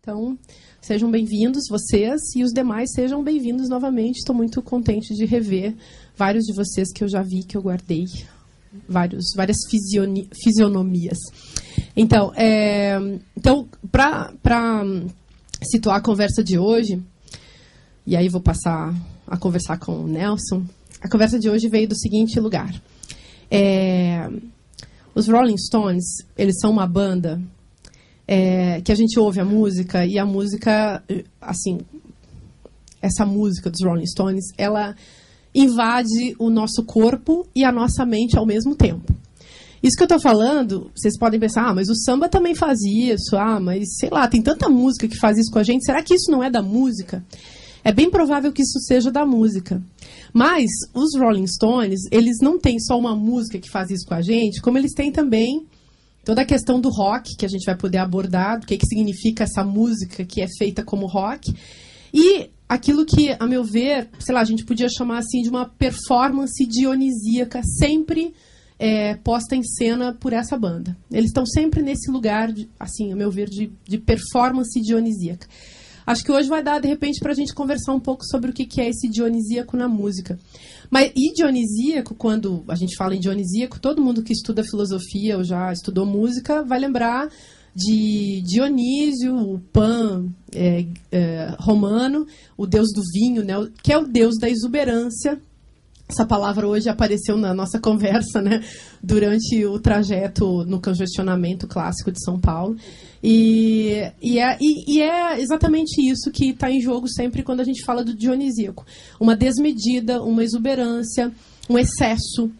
Então, sejam bem-vindos vocês e os demais sejam bem-vindos novamente. Estou muito contente de rever vários de vocês que eu já vi, que eu guardei, várias fisionomias. Então, para situar a conversa de hoje, e aí vou passar a conversar com o Nelson, a conversa de hoje veio do seguinte lugar. Os Rolling Stones, eles são uma banda que a gente ouve a música, e a música, assim, essa música dos Rolling Stones, ela invade o nosso corpo e a nossa mente ao mesmo tempo. Isso que eu estou falando, vocês podem pensar, mas o samba também faz isso, mas sei lá, tem tanta música que faz isso com a gente, será que isso não é da música? É bem provável que isso seja da música. Mas os Rolling Stones, eles não têm só uma música que faz isso com a gente, como eles têm também toda a questão do rock, que a gente vai poder abordar, do que significa essa música que é feita como rock. E aquilo que, a meu ver, sei lá, a gente podia chamar assim de uma performance dionisíaca, sempre posta em cena por essa banda. Eles estão sempre nesse lugar, assim, a meu ver, de performance dionisíaca. Acho que hoje vai dar, de repente, para a gente conversar um pouco sobre o que é esse dionisíaco na música. E dionisíaco, quando a gente fala em dionisíaco, todo mundo que estuda filosofia ou já estudou música vai lembrar de Dionísio, o Pan romano, o deus do vinho, né, que é o deus da exuberância. Essa palavra hoje apareceu na nossa conversa, né, durante o trajeto no congestionamento clássico de São Paulo. E é exatamente isso que está em jogo sempre quando a gente fala do dionisíaco. Uma desmedida, uma exuberância, um excesso.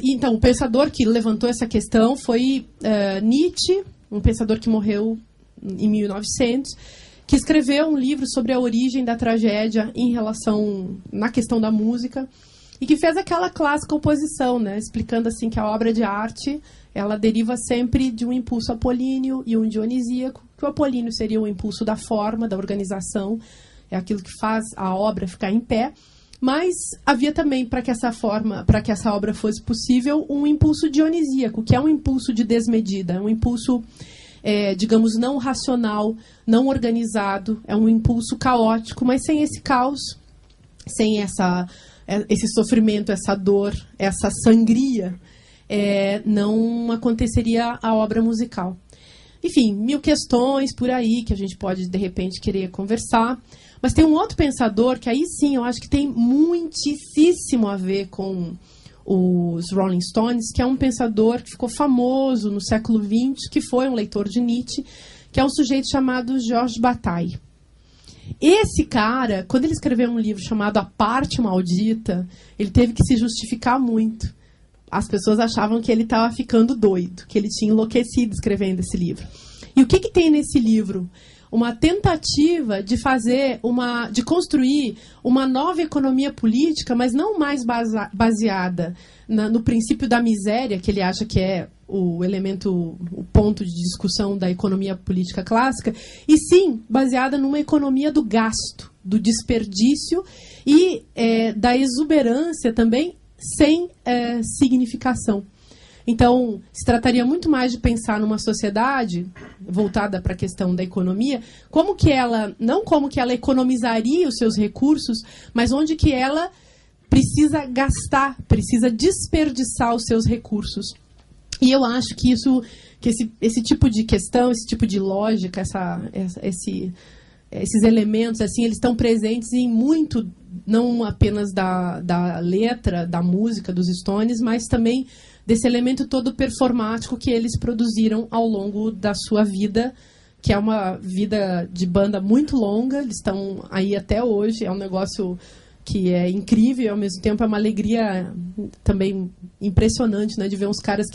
Então, o pensador que levantou essa questão foi Nietzsche, um pensador que morreu em 1900, que escreveu um livro sobre a origem da tragédia na questão da música, e que fez aquela clássica oposição, né, explicando assim que a obra de arte ela deriva sempre de um impulso apolíneo e um dionisíaco, que o apolíneo seria o impulso da forma, da organização, é aquilo que faz a obra ficar em pé, mas havia também, para que essa obra fosse possível, um impulso dionisíaco, que é um impulso de desmedida, um impulso digamos, não racional, não organizado, é um impulso caótico, mas sem esse caos, sem esse sofrimento, essa dor, essa sangria, não aconteceria a obra musical. Enfim, 1000 questões por aí que a gente pode, de repente, querer conversar. Mas tem um outro pensador que aí sim eu acho que tem muitíssimo a ver com os Rolling Stones, que é um pensador que ficou famoso no século XX, que foi um leitor de Nietzsche, que é um sujeito chamado Georges Bataille. Esse cara, quando ele escreveu um livro chamado A Parte Maldita, ele teve que se justificar muito. As pessoas achavam que ele estava ficando doido, que ele tinha enlouquecido escrevendo esse livro. E o que tem nesse livro? Uma tentativa de de construir uma nova economia política, mas não mais baseada no princípio da miséria, que ele acha que é o ponto de discussão da economia política clássica, e sim baseada numa economia do gasto, do desperdício e da exuberância também, sem significação. Então, se trataria muito mais de pensar numa sociedade voltada para a questão da economia, não como que ela economizaria os seus recursos, mas onde que ela precisa gastar, precisa desperdiçar os seus recursos. E eu acho que esse tipo de questão, esse tipo de lógica, esses elementos, assim, eles estão presentes em muito, não apenas da letra, da música dos Stones, mas também desse elemento todo performático que eles produziram ao longo da sua vida, que é uma vida de banda muito longa, eles estão aí até hoje, é um negócio que é incrível e ao mesmo tempo é uma alegria também impressionante, né, de ver uns caras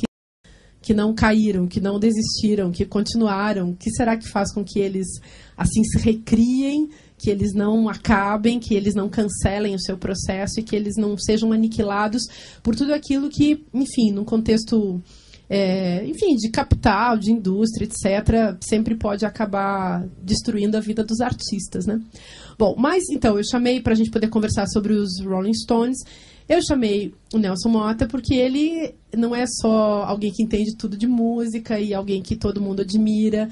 que não caíram, que não desistiram, que continuaram. O que será que faz com que eles assim se recriem, que eles não acabem, que eles não cancelem o seu processo e que eles não sejam aniquilados por tudo aquilo que, enfim, num contexto de capital, de indústria, etc., sempre pode acabar destruindo a vida dos artistas, né? Bom, mas então, eu chamei para a gente poder conversar sobre os Rolling Stones. Eu chamei o Nelson Motta porque ele não é só alguém que entende tudo de música e alguém que todo mundo admira.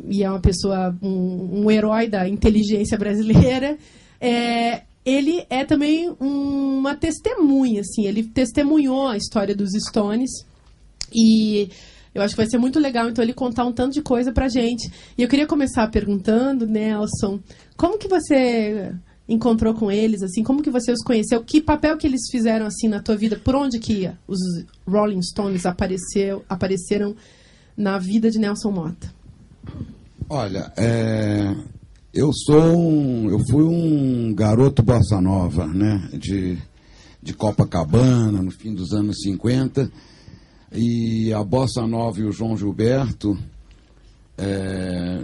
e é uma pessoa, um herói da inteligência brasileira, ele é também uma testemunha, assim, ele testemunhou a história dos Stones, e eu acho que vai ser muito legal, então, ele contar um tanto de coisa pra gente. E eu queria começar perguntando, Nelson, como que você encontrou com eles, assim, como que você os conheceu, que papel que eles fizeram, assim, na tua vida, por onde que os Rolling Stones apareceram na vida de Nelson Motta? Olha, eu fui um garoto bossa nova, né, de Copacabana, no fim dos anos 50, e a bossa nova e o João Gilberto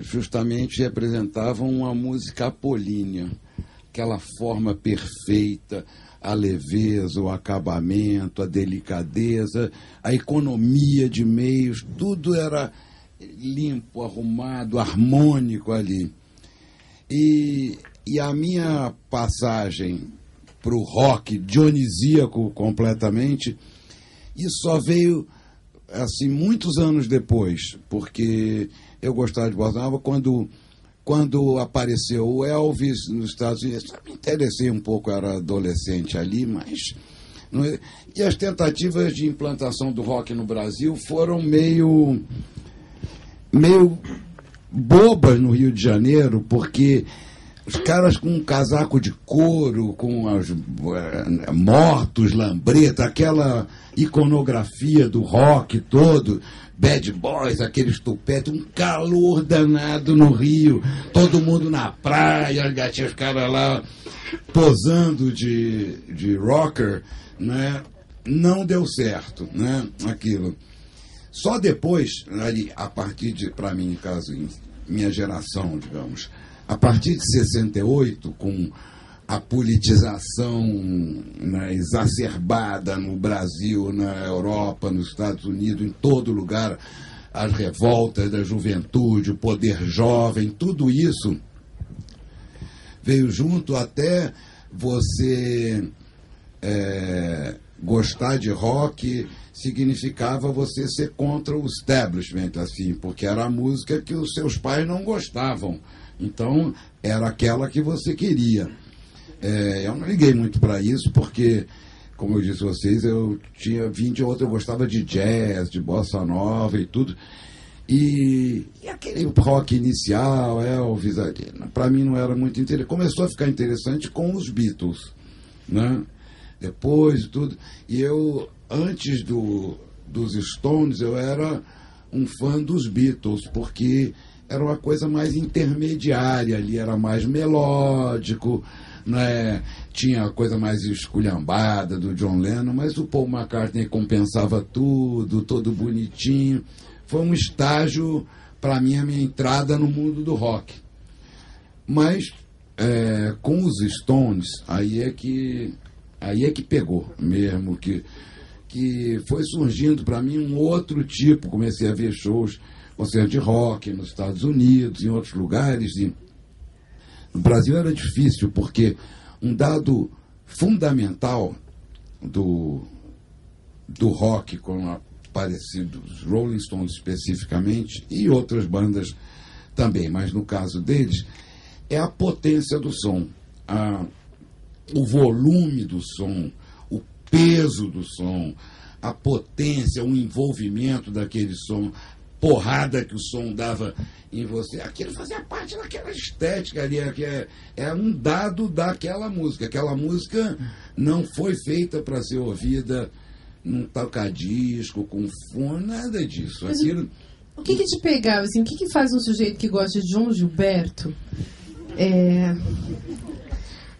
justamente representavam uma música apolínea, aquela forma perfeita, a leveza, o acabamento, a delicadeza, a economia de meios, tudo era limpo, arrumado, harmônico ali. E a minha passagem para o rock dionisíaco completamente, isso só veio assim muitos anos depois, porque eu gostava de bossa nova quando apareceu o Elvis nos Estados Unidos. Eu me interessei um pouco, era adolescente ali, mas... E as tentativas de implantação do rock no Brasil foram meio bobas no Rio de Janeiro, porque os caras com um casaco de couro, com os mortos, lambreta, aquela iconografia do rock todo, Bad Boys, aqueles tupetes, um calor danado no Rio, todo mundo na praia, os caras lá posando de rocker, né? Não deu certo, né? Aquilo. Só depois, ali, a partir de, para mim, no caso, minha geração, digamos, a partir de 68, com a politização, né, exacerbada no Brasil, na Europa, nos Estados Unidos, em todo lugar, as revoltas da juventude, o poder jovem, tudo isso veio junto até você gostar de rock significava você ser contra o establishment, assim, porque era a música que os seus pais não gostavam. Então, era aquela que você queria. Eu não liguei muito para isso, porque, como eu disse a vocês, eu tinha 20 ou outro, eu gostava de jazz, de bossa nova e tudo. E aquele rock inicial, Elvis, para mim não era muito interessante. Começou a ficar interessante com os Beatles, né? Depois tudo. E eu, antes dos Stones, eu era um fã dos Beatles, porque era uma coisa mais intermediária ali, era mais melódico, né? Tinha a coisa mais esculhambada do John Lennon, mas o Paul McCartney compensava tudo, todo bonitinho. Foi um estágio, para mim, a minha entrada no mundo do rock. Mas, com os Stones, aí é que pegou mesmo, que foi surgindo para mim um outro tipo. Comecei a ver shows, concertos de rock nos Estados Unidos, em outros lugares. E no Brasil era difícil, porque um dado fundamental do rock, com parecidos, Rolling Stones especificamente, e outras bandas também, mas no caso deles, é a potência do som, o volume do som, o peso do som, a potência, o envolvimento daquele som, porrada que o som dava em você. Aquilo fazia parte daquela estética ali, é um dado daquela música. Aquela música não foi feita para ser ouvida num tocadisco, com fone, nada disso. Aquilo... O que te pegava, assim, o que faz um sujeito que gosta de João Gilberto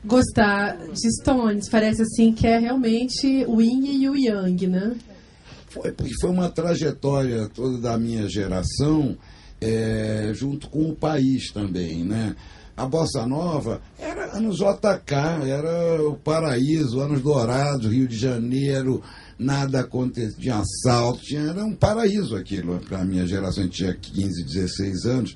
gostar de Stones? Parece assim que é realmente o Yin e o Yang, né? Foi uma trajetória toda da minha geração, junto com o país também, né? A Bossa Nova era anos JK, era o paraíso, anos dourados, Rio de Janeiro, nada acontecia, tinha assalto, era um paraíso aquilo. Para a minha geração, a gente tinha 15, 16 anos.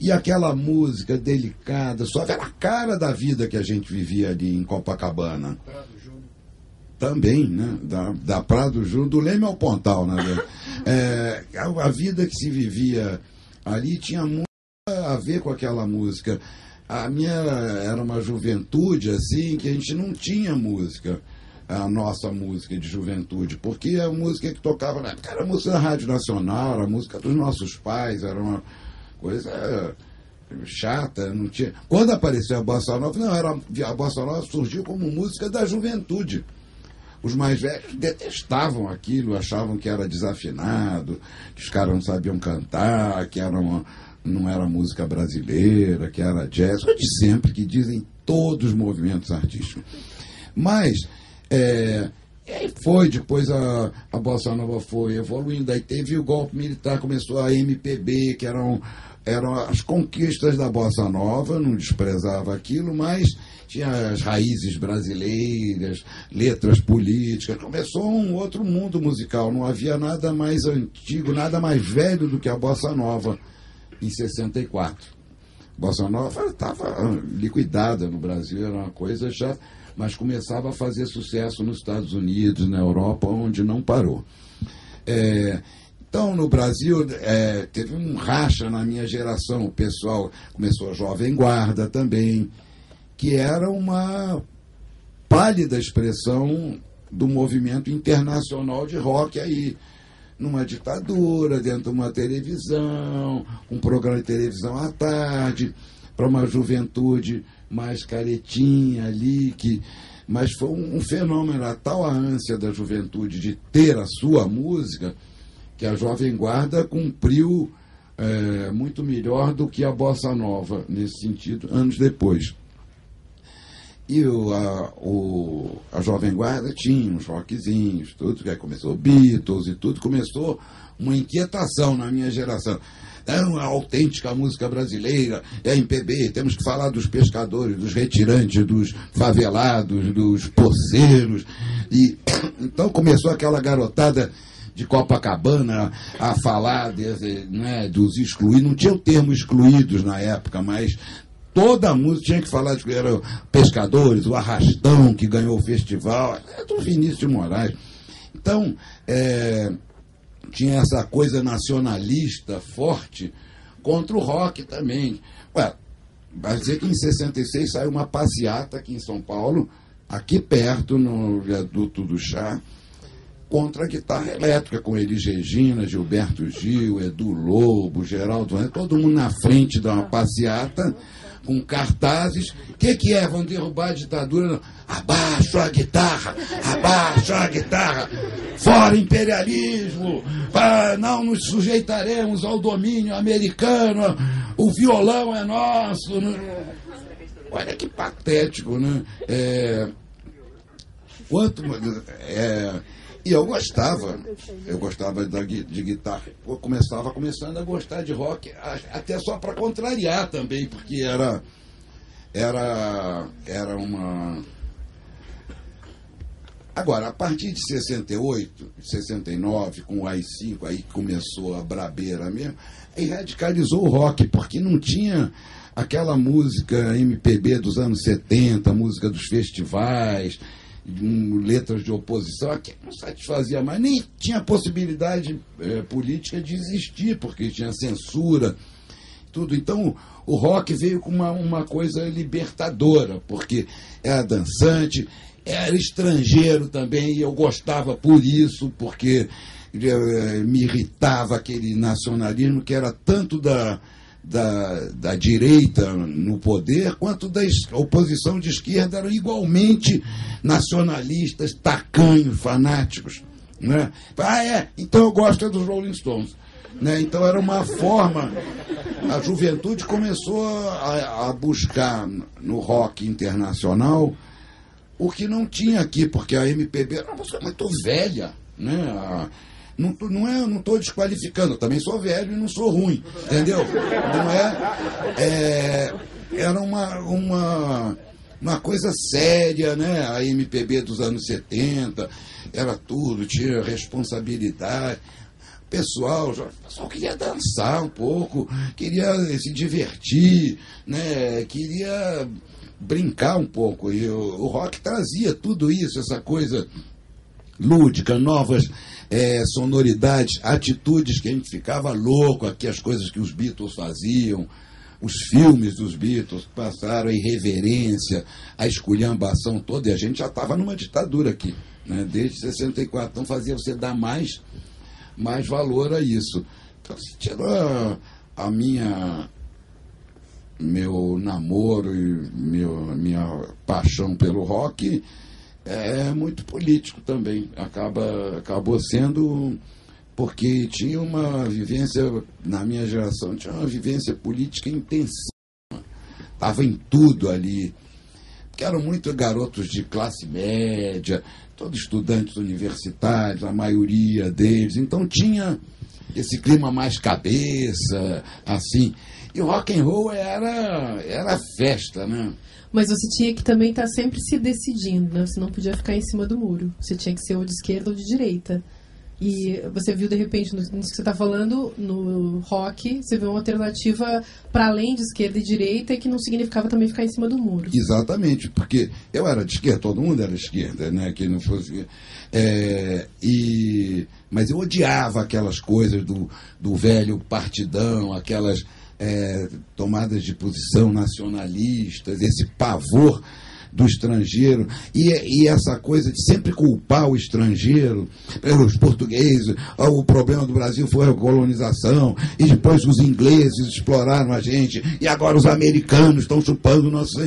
E aquela música delicada, só era a cara da vida que a gente vivia ali em Copacabana. Prado Júnior. Também, né? Da Prado Júnior, do Leme ao Pontal, né? A vida que se vivia Ali tinha muito a ver com aquela música. A minha era uma juventude, assim, que a gente não tinha música, a nossa música de juventude, porque a música que tocava na época era a música da Rádio Nacional, era a música dos nossos pais, era uma coisa chata, não tinha. Quando apareceu a Bossa Nova, não, a Bossa Nova surgiu como música da juventude. Os mais velhos detestavam aquilo, achavam que era desafinado, que os caras não sabiam cantar, que não era música brasileira, que era jazz, o de sempre, que dizem todos os movimentos artísticos. Mas, aí foi, depois a Bossa Nova foi evoluindo, aí teve o golpe militar, começou a MPB, que eram as conquistas da Bossa Nova, não desprezava aquilo, mas tinha as raízes brasileiras, letras políticas, começou um outro mundo musical, não havia nada mais antigo, nada mais velho do que a Bossa Nova, em 64. A Bossa Nova estava liquidada no Brasil, era uma coisa já, mas começava a fazer sucesso nos Estados Unidos, na Europa, onde não parou. Então, no Brasil, teve um racha na minha geração. O pessoal começou a Jovem Guarda também, que era uma pálida expressão do movimento internacional de rock aí, numa ditadura, dentro de uma televisão, um programa de televisão à tarde, para uma juventude mais caretinha ali, mas foi um fenômeno, a tal a ânsia da juventude de ter a sua música, que a Jovem Guarda cumpriu muito melhor do que a Bossa Nova, nesse sentido, anos depois. E a Jovem Guarda tinha uns rockzinhos, tudo, que aí começou Beatles e tudo, começou uma inquietação na minha geração. É uma autêntica música brasileira, é MPB, temos que falar dos pescadores, dos retirantes, dos favelados, dos poceiros. E então começou aquela garotada de Copacabana a falar dos excluídos. Não tinha o termo excluídos na época, mas toda a música tinha que falar de que eram pescadores, o Arrastão, que ganhou o festival, do Vinícius de Moraes. Então, tinha essa coisa nacionalista forte contra o rock também. Vai dizer que em 66 saiu uma passeata aqui em São Paulo, aqui perto, no Viaduto do Chá, contra a guitarra elétrica, com Elis Regina, Gilberto Gil, Edu Lobo, Geraldo, todo mundo na frente de uma passeata, com cartazes. O que é? Vão derrubar a ditadura? Não. Abaixo a guitarra! Abaixo a guitarra! Fora imperialismo! Não nos sujeitaremos ao domínio americano! O violão é nosso! Olha que patético, né? E eu gostava de guitarra. Eu começando a gostar de rock, até só para contrariar também, porque era uma... Agora, a partir de 68, 69, com o AI-5, aí começou a brabeira mesmo, aí radicalizou o rock, porque não tinha aquela música MPB dos anos 70, música dos festivais, letras de oposição, que não satisfazia mais, nem tinha possibilidade política de existir, porque tinha censura, tudo. Então, o rock veio com uma coisa libertadora, porque era dançante, era estrangeiro também, e eu gostava por isso, porque me irritava aquele nacionalismo que era tanto da direita no poder, quanto da oposição de esquerda, eram igualmente nacionalistas, tacanhos, fanáticos. Né? Então eu gosto dos Rolling Stones. Né? Então era uma forma, a juventude começou a buscar no rock internacional o que não tinha aqui, porque a MPB era uma música muito velha, né? Não estou desqualificando, eu também sou velho e não sou ruim, entendeu? Não era uma coisa séria, né? A MPB dos anos 70, era tudo, tinha responsabilidade. O pessoal queria dançar um pouco, queria se divertir, né? Queria brincar um pouco. E o rock trazia tudo isso, essa coisa lúdica, novas sonoridades, atitudes que a gente ficava louco, aqui as coisas que os Beatles faziam, os filmes dos Beatles passaram, a irreverência, a esculhambação toda, e a gente já estava numa ditadura aqui, né, desde 64, então fazia você dar mais valor a isso. Então, se tirou meu namoro e minha paixão pelo rock, é muito político também. Acabou sendo, porque tinha uma vivência, na minha geração, tinha uma vivência política intensa. Estava em tudo ali. Porque eram muitos garotos de classe média, todos estudantes universitários, a maioria deles. Então tinha esse clima mais cabeça, assim. E o rock and roll era festa, né? Mas você tinha que também estar sempre se decidindo, né? Você não podia ficar em cima do muro. Você tinha que ser ou de esquerda ou de direita. E você viu, de repente, nisso que você está falando, no rock, você viu uma alternativa para além de esquerda e direita, e que não significava também ficar em cima do muro. Exatamente, porque eu era de esquerda, todo mundo era de esquerda, né? Que não fosse... mas eu odiava aquelas coisas do velho partidão, aquelas tomadas de posição nacionalistas, esse pavor do estrangeiro, e essa coisa de sempre culpar o estrangeiro, os portugueses, o problema do Brasil foi a colonização, e depois os ingleses exploraram a gente, e agora os americanos estão chupando o nosso...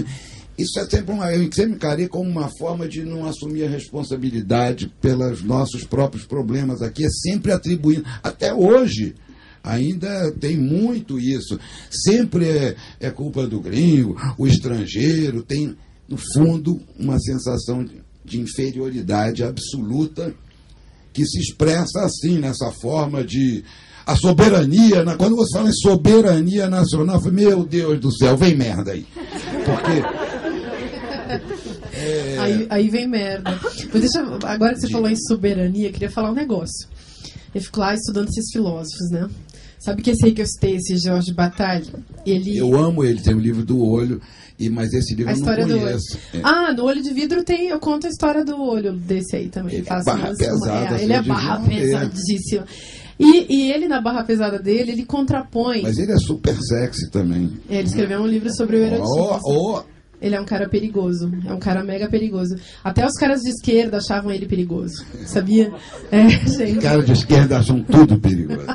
Isso é sempre eu sempre encarei como uma forma de não assumir a responsabilidade pelos nossos próprios problemas aqui, é sempre atribuindo, até hoje, ainda tem muito isso, sempre é culpa do gringo, o estrangeiro, tem... no fundo, uma sensação de inferioridade absoluta que se expressa assim, nessa forma de... A soberania, quando você fala em soberania nacional, eu falei, meu Deus do céu, vem merda aí. Porque... Aí vem merda. Mas agora que você falou em soberania, eu queria falar um negócio. Eu fico lá estudando esses filósofos, né? Sabe que esse aí que eu citei, esse Georges Bataille, eu amo ele, tem o livro do olho, mas esse livro eu não conheço. No Olho de Vidro eu conto a história do olho desse aí também. Ele é barra pesada. Ele é barra pesadíssima. E ele, na barra pesada dele, ele contrapõe... Mas ele é super sexy também. Ele escreveu um livro sobre o erotismo. Ele é um cara perigoso, é um cara mega perigoso. Até os caras de esquerda achavam ele perigoso, sabia? Gente. Os caras de esquerda acham tudo perigoso.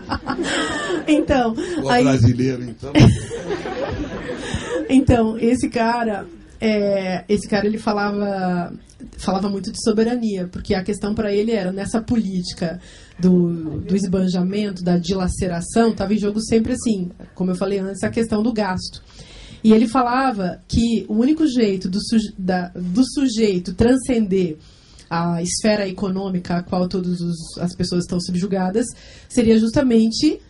Então... O brasileiro, então... Então, esse cara ele falava muito de soberania, porque a questão para ele era, nessa política do esbanjamento, da dilaceração, estava em jogo sempre assim, como eu falei antes, a questão do gasto. E ele falava que o único jeito do sujeito transcender a esfera econômica a qual todas as pessoas estão subjugadas seria justamente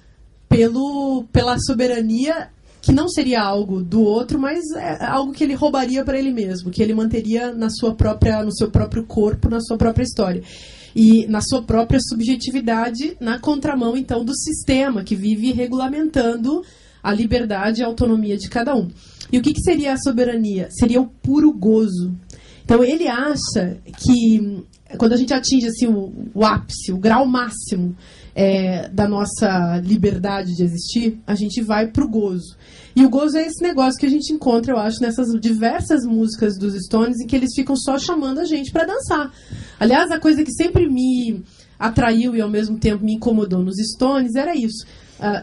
pela soberania, que não seria algo do outro, mas é algo que ele roubaria para ele mesmo, que ele manteria no seu próprio corpo, na sua própria história. E na sua própria subjetividade, na contramão, então, do sistema que vive regulamentando a liberdade e a autonomia de cada um. E o que seria a soberania? Seria o puro gozo. Então, ele acha que, quando a gente atinge assim, o ápice, o grau máximo da nossa liberdade de existir, a gente vai para o gozo. E o gozo é esse negócio que a gente encontra, eu acho, nessas diversas músicas dos Stones, em que eles ficam só chamando a gente para dançar. Aliás, a coisa que sempre me atraiu e ao mesmo tempo me incomodou nos Stones era isso.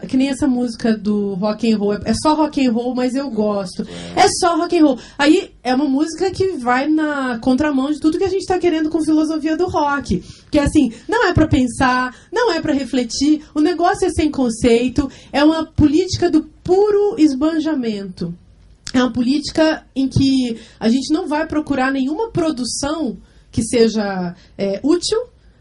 Que nem essa música do rock and roll, é só rock and roll, mas eu gosto. É só rock and roll. Aí é uma música que vai na contramão de tudo que a gente está querendo com filosofia do rock. Que é assim, não é para pensar, não é para refletir, o negócio é sem conceito, é uma política do puro esbanjamento. É uma política em que a gente não vai procurar nenhuma produção que seja útil,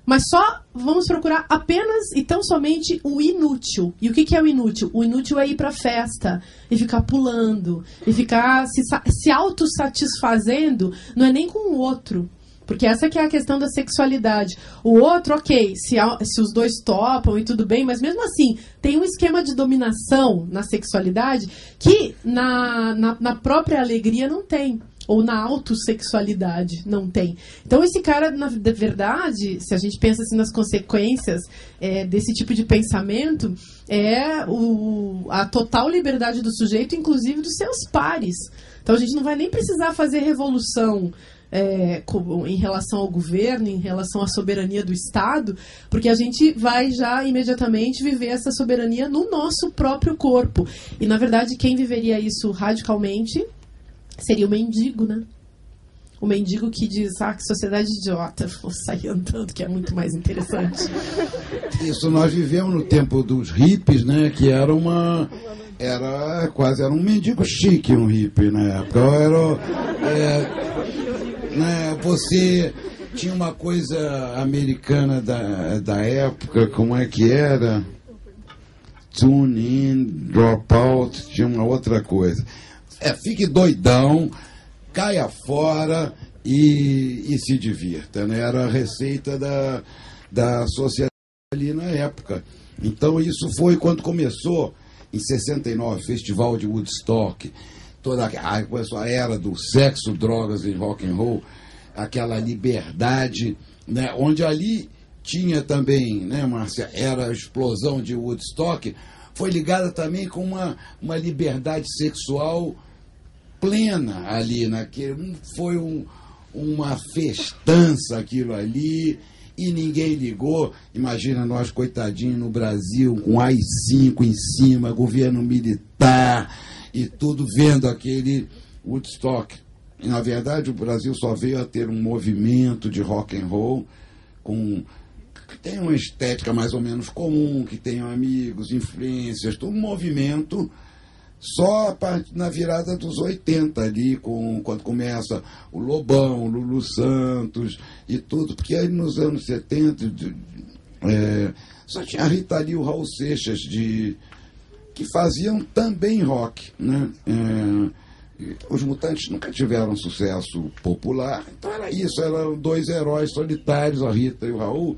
mas só vamos procurar apenas e tão somente o inútil. E o que é o inútil? O inútil é ir para festa e ficar pulando, e ficar se autossatisfazendo, não é nem com o outro. Porque essa que é a questão da sexualidade. O outro, ok, se os dois topam e tudo bem, mas mesmo assim, tem um esquema de dominação na sexualidade que na própria alegria não tem. ou na autossexualidade, não tem. Então esse cara, na verdade, se a gente pensa assim, nas consequências desse tipo de pensamento, a total liberdade do sujeito, inclusive dos seus pares. Então a gente não vai nem precisar fazer revolução em relação ao governo, em relação à soberania do Estado, porque a gente vai já imediatamente viver essa soberania no nosso próprio corpo. E, na verdade, quem viveria isso radicalmente seria o mendigo, né? O mendigo que diz, que sociedade idiota, vou sair andando, que é muito mais interessante. Isso nós vivemos no tempo dos hippies, né? Que era quase um mendigo chique, um hippie na época. Você tinha uma coisa americana da época, como é que era? Tune in, drop out, tinha uma outra coisa. Fique doidão, caia fora e se divirta, né? Era a receita da sociedade ali na época. Então isso foi quando começou, em 69, Festival de Woodstock, toda a era do sexo, drogas e rock and roll, aquela liberdade, né? Onde ali tinha também, né, Márcia, era a explosão de Woodstock, foi ligada também com uma liberdade sexual plena ali, foi uma festança aquilo ali, e ninguém ligou. Imagina nós, coitadinhos, no Brasil, com AI-5 em cima, governo militar e tudo, vendo aquele Woodstock. E, na verdade, o Brasil só veio a ter um movimento de rock and roll que tem uma estética mais ou menos comum, que tem amigos, influências, todo um movimento só na virada dos 80 ali, quando começa o Lobão, o Lulu Santos e tudo, porque aí nos anos 70 só tinha a Rita Lee e o Raul Seixas que faziam também rock, né? Os Mutantes nunca tiveram sucesso popular, então era isso, eram dois heróis solitários, a Rita e o Raul,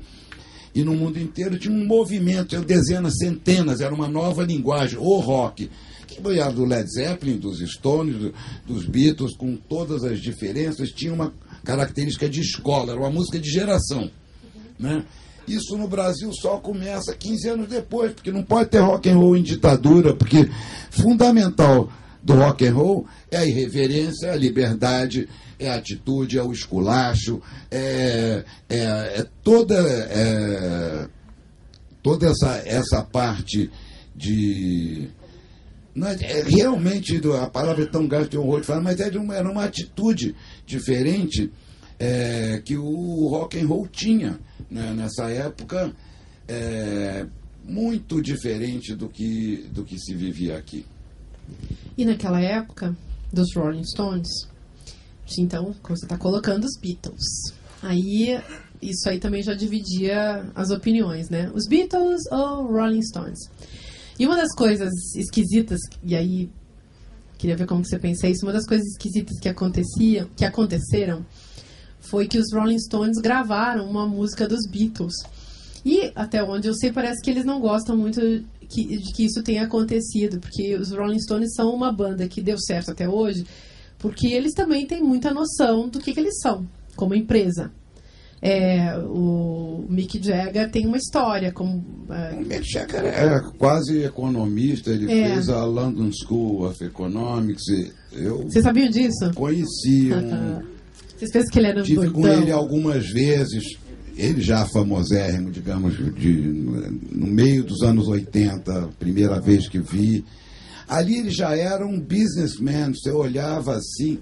e no mundo inteiro tinha um movimento, dezenas, centenas, era uma nova linguagem, o rock, que era do Led Zeppelin, dos Stones, dos Beatles, com todas as diferenças, tinha uma característica de escola, era uma música de geração, né? Isso no Brasil só começa 15 anos depois, porque não pode ter rock and roll em ditadura, porque fundamental do rock and roll é a irreverência, a liberdade, é a atitude, é o esculacho, toda essa parte de... realmente, a palavra é tão gasta, tem horror de falar, mas era uma atitude diferente que o rock and roll tinha, né, nessa época, muito diferente do que se vivia aqui. E naquela época dos Rolling Stones, então, como você está colocando, os Beatles. Aí, isso aí também já dividia as opiniões, né? Os Beatles ou Rolling Stones? E uma das coisas esquisitas, e aí queria ver como você pensa isso, uma das coisas esquisitas que aconteceram foi que os Rolling Stones gravaram uma música dos Beatles. E, até onde eu sei, parece que eles não gostam muito de que isso tenha acontecido, porque os Rolling Stones são uma banda que deu certo até hoje, porque eles também têm muita noção do que eles são, como empresa. O Mick Jagger tem uma história como... O Mick Jagger é quase economista, ele fez a London School of Economics. Vocês sabiam disso? Conheci. Vocês pensam que ele era tive doidão? com ele algumas vezes, ele já famosérrimo, digamos, no meio dos anos 80, primeira vez que vi. Ali ele já era um businessman, você olhava assim,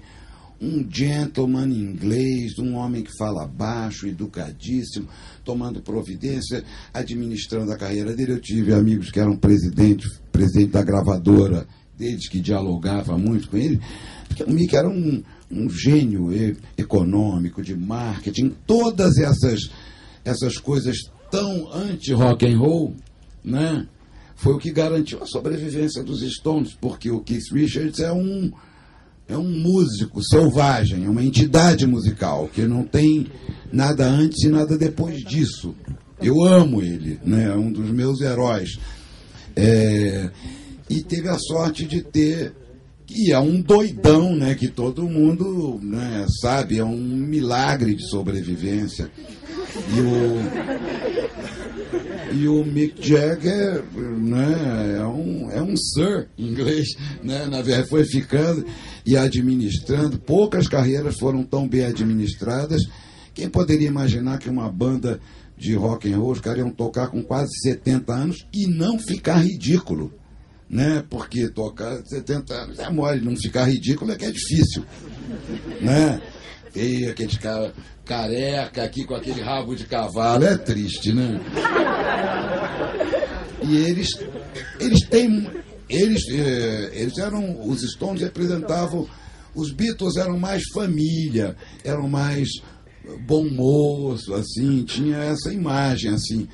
um gentleman inglês, um homem que fala baixo, educadíssimo, tomando providência, administrando a carreira dele. Eu tive amigos que eram presidente da gravadora deles, que dialogava muito com ele, porque o Mick era um gênio econômico, de marketing, todas essas coisas tão anti-rock and roll, né? Foi o que garantiu a sobrevivência dos Stones, porque o Keith Richards é um músico selvagem, é uma entidade musical, que não tem nada antes e nada depois disso. Eu amo ele, né? É um dos meus heróis. E teve a sorte de ter que é um doidão, né, que todo mundo, né, sabe, é um milagre de sobrevivência. E o Mick Jagger, né, é um sir em inglês, né, na verdade foi ficando e administrando. Poucas carreiras foram tão bem administradas. Quem poderia imaginar que uma banda de rock and roll, os caras iam tocar com quase 70 anos e não ficar ridículo, né? Porque tocar 70 anos é mole, não ficar ridículo é que é difícil, né? E aqueles caras careca aqui com aquele rabo de cavalo, é triste, né? E eles eram, os Stones representavam, os Beatles eram mais família, eram mais bom moço, assim, tinha essa imagem, assim.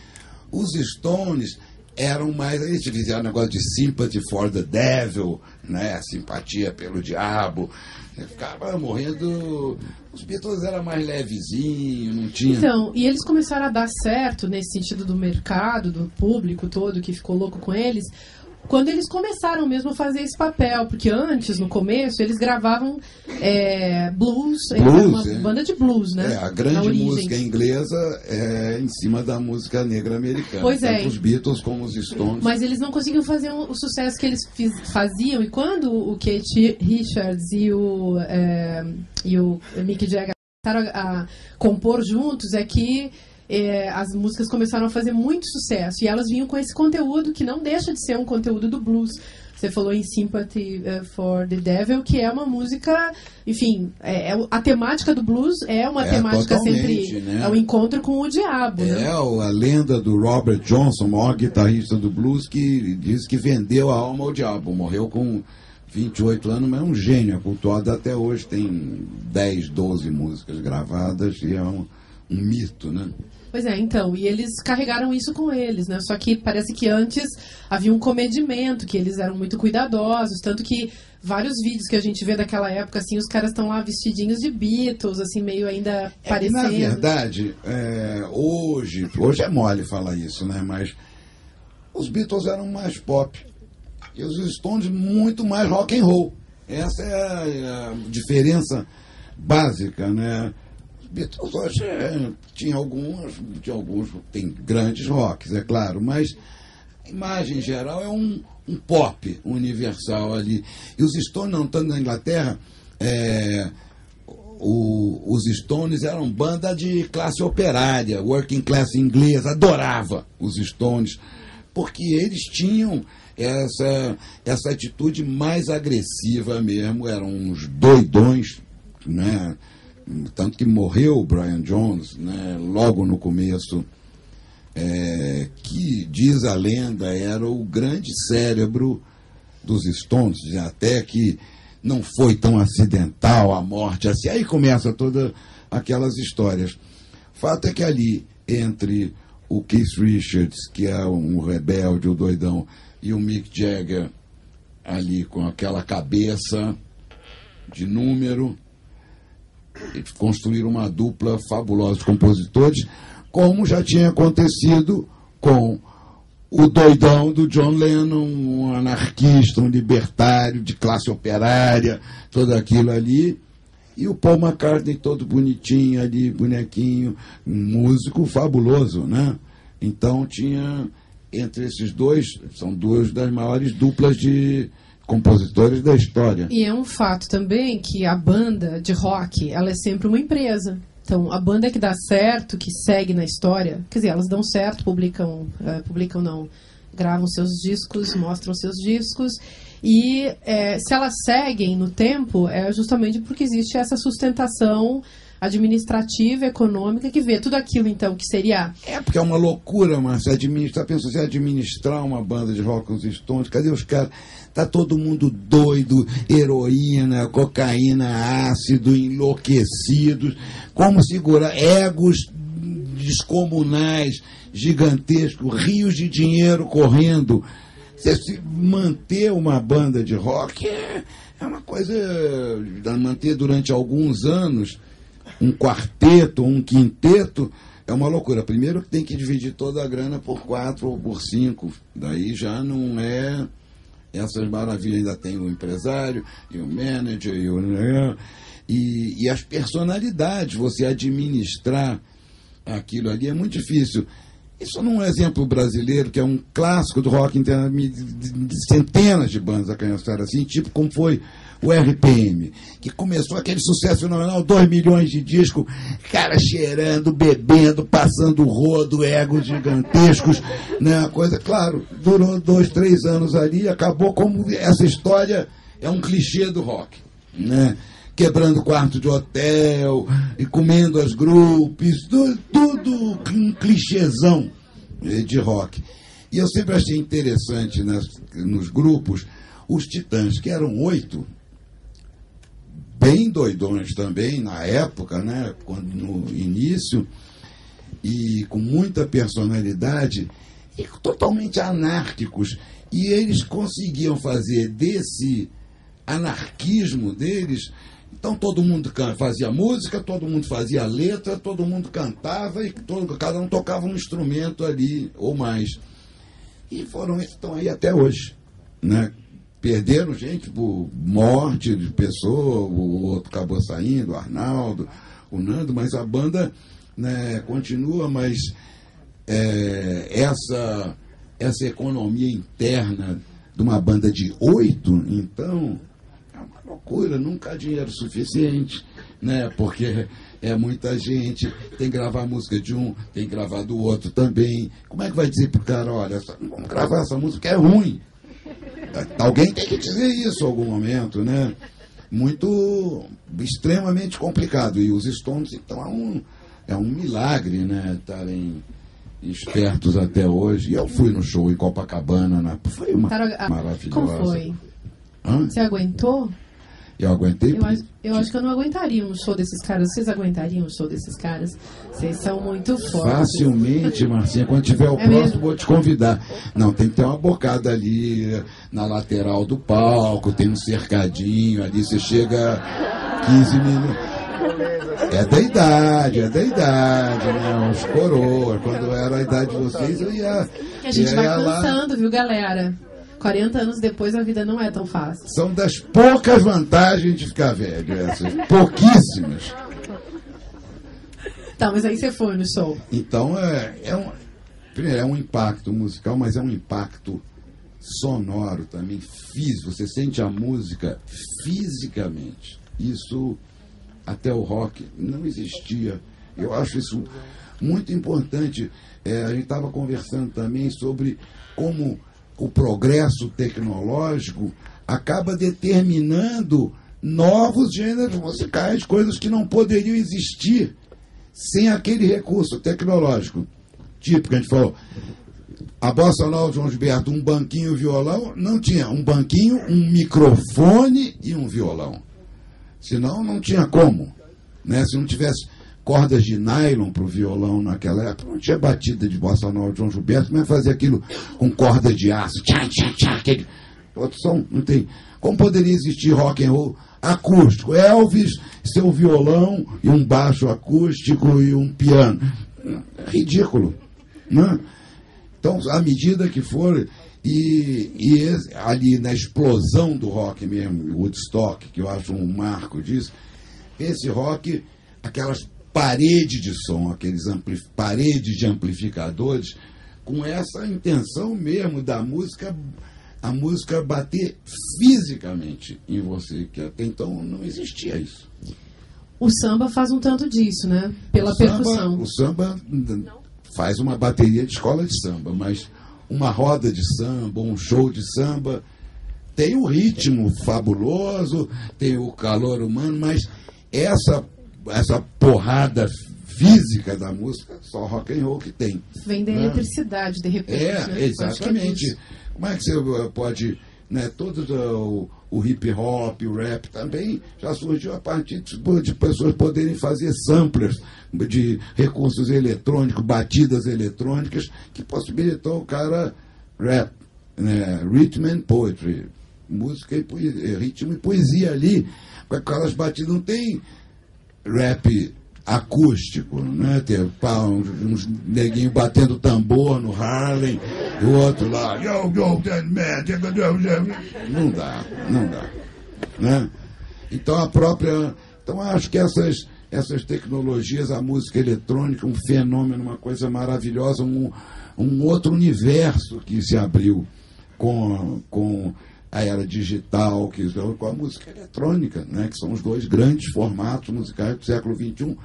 Os Stones eram mais, eles fizeram um negócio de sympathy for the devil, né, simpatia pelo diabo, ficava morrendo. Os Beatles eram mais levezinho, não tinha... Então, e eles começaram a dar certo nesse sentido do mercado, do público todo que ficou louco com eles, quando eles começaram mesmo a fazer esse papel, porque antes, no começo, eles gravavam blues, eles eram uma banda de blues, né? A grande música inglesa é em cima da música negra americana. Pois tanto os Beatles como os Stones. Mas eles não conseguiam fazer o sucesso que eles faziam, e quando o Keith Richards e o Mick Jagger começaram a compor juntos, é que as músicas começaram a fazer muito sucesso, e elas vinham com esse conteúdo que não deixa de ser um conteúdo do blues. Você falou em Sympathy for the Devil, que é uma música, enfim, a temática do blues é uma temática sempre, né? É o encontro com o diabo, né? A lenda do Robert Johnson, o maior guitarrista do blues, que diz que vendeu a alma ao diabo, morreu com 28 anos, mas é um gênio, é cultuado até hoje, tem 10, 12 músicas gravadas, e é um mito, né? Pois é, então, e eles carregaram isso com eles, né? Só que parece que antes havia um comedimento, que eles eram muito cuidadosos, tanto que vários vídeos que a gente vê daquela época, assim, os caras estão lá vestidinhos de Beatles, assim, meio ainda parecendo... Na verdade, hoje é mole falar isso, né? Mas os Beatles eram mais pop e os Stones muito mais rock and roll. Essa é a diferença básica, né? Beatles hoje tinha alguns, tem grandes rocks, é claro, mas a imagem geral é um pop universal ali. E os Stones, não estando na Inglaterra, os Stones eram banda de classe operária, working class inglês, adorava os Stones, porque eles tinham essa atitude mais agressiva mesmo, eram uns doidões, né? Tanto que morreu o Brian Jones, né, logo no começo, que, diz a lenda, era o grande cérebro dos Stones, até que não foi tão acidental a morte assim. Aí começa todas aquelas histórias. Fato é que ali, entre o Keith Richards, que é um rebelde, o doidão, e o Mick Jagger, ali com aquela cabeça de número, eles construíram uma dupla fabulosa de compositores, como já tinha acontecido com o doidão do John Lennon, um anarquista, um libertário de classe operária, tudo aquilo ali, e o Paul McCartney todo bonitinho ali, bonequinho, um músico fabuloso, né? Então tinha, entre esses dois, são duas das maiores duplas de compositores da história. E é um fato também que a banda de rock, ela é sempre uma empresa. Então, a banda que dá certo, que segue na história, quer dizer, elas dão certo, gravam seus discos, mostram seus discos, e se elas seguem no tempo, é justamente porque existe essa sustentação administrativa, econômica, que vê tudo aquilo, então, que seria... Porque é uma loucura, mas você administrar uma banda de rock com os Stones, cadê os caras? Tá todo mundo doido, heroína, cocaína, ácido, enlouquecidos. Como segurar? Egos descomunais, gigantescos, rios de dinheiro correndo. Você se manter uma banda de rock é uma coisa... Manter durante alguns anos um quarteto, um quinteto, é uma loucura. Primeiro que tem que dividir toda a grana por 4 ou por 5. Daí já não é essas maravilhas. Ainda tem o empresário, e o manager, e as personalidades. Você administrar aquilo ali é muito difícil. Isso não é um exemplo brasileiro, que é um clássico do rock interno, de centenas de bandas alcançaram assim, tipo como foi o RPM, que começou aquele sucesso fenomenal, 2 milhões de discos, cara cheirando, bebendo, passando rodo, egos gigantescos, né? A coisa, claro, durou 2, 3 anos ali, acabou como essa história é um clichê do rock, né? Quebrando quarto de hotel, e comendo as grupos, tudo um clichêzão de rock. E eu sempre achei interessante nos grupos os Titãs, que eram 8, bem doidões também na época, né, no início, e com muita personalidade, e totalmente anárquicos. E eles conseguiam fazer desse anarquismo deles. Então todo mundo fazia música, todo mundo fazia letra, todo mundo cantava e cada um tocava um instrumento ali ou mais. E estão aí até hoje, né? Perderam gente por morte de pessoa, o outro acabou saindo, o Arnaldo, o Nando, mas a banda, né, continua, mas essa economia interna de uma banda de 8, então, é uma loucura, nunca há dinheiro suficiente, né, porque é muita gente, tem que gravar a música de um, tem que gravar do outro também. Como é que vai dizer pro cara, olha, vamos gravar essa música, é ruim? Alguém tem que dizer isso em algum momento, né? Extremamente complicado. E os Stones, então, é um milagre, né? Estarem espertos até hoje. E eu fui no show em Copacabana, foi uma maravilhosa. Como foi? Hã? Você aguentou? Eu aguentei. Eu acho que eu não aguentaria um show desses caras. Vocês aguentariam um show desses caras? Vocês são muito fortes. Facilmente, Marcinha. Quando tiver o próximo, mesmo? Vou te convidar. Não, tem que ter uma bocada ali na lateral do palco, tem um cercadinho ali, você chega 15 minutos. É da idade, né? Os coroas. Quando era a idade de vocês, eu ia. A gente vai cansando, viu, galera? 40 anos depois a vida não é tão fácil. São das poucas vantagens de ficar velho, essas. Pouquíssimas. Tá, mas aí você foi no show. Então, primeiro, é um impacto musical, mas é um impacto sonoro também, físico. Você sente a música fisicamente. Isso, até o rock, não existia. Eu acho isso muito importante. A gente estava conversando também sobre como o progresso tecnológico acaba determinando novos gêneros musicais, coisas que não poderiam existir sem aquele recurso tecnológico. Tipo, que a gente falou, a Bossa Nova de João Gilberto, um banquinho e um violão, não tinha um banquinho, um microfone e um violão. Senão não tinha como, né? Se não tivesse cordas de nylon para o violão naquela época, não tinha batida de Bossa Nova de João Gilberto, mas fazia aquilo com corda de aço, aquele outro som, não tem. Como poderia existir rock and roll acústico? Elvis, seu violão e um baixo acústico e um piano. Ridículo, né? Então, à medida que for, ali na explosão do rock mesmo, Woodstock, que eu acho um marco disso, esse rock, aquelas paredes de som, aqueles paredes de amplificadores, com essa intenção mesmo da música, a música bater fisicamente em você, que até então não existia isso. O samba faz um tanto disso, né? Pela percussão. O samba faz uma bateria de escola de samba, mas uma roda de samba, um show de samba, tem o ritmo fabuloso, tem o calor humano, mas essa porrada física da música, só rock and roll que tem. Vem da eletricidade, de repente. Né? Exatamente. Como é que você pode, né, todo o hip hop, o rap também já surgiu a partir de pessoas poderem fazer samplers de recursos eletrônicos, batidas eletrônicas, que possibilitou o cara rap, né, rhythm and poetry, música e poesia, ritmo e poesia ali, com aquelas batidas. Não tem rap acústico, né? Ter uns neguinhos batendo tambor no Harlem, e o outro lá, não dá, né? Então acho que essas tecnologias, a música eletrônica, um fenômeno, uma coisa maravilhosa, um outro universo que se abriu com a era digital, com a música eletrônica, né? Que são os dois grandes formatos musicais do século XXI,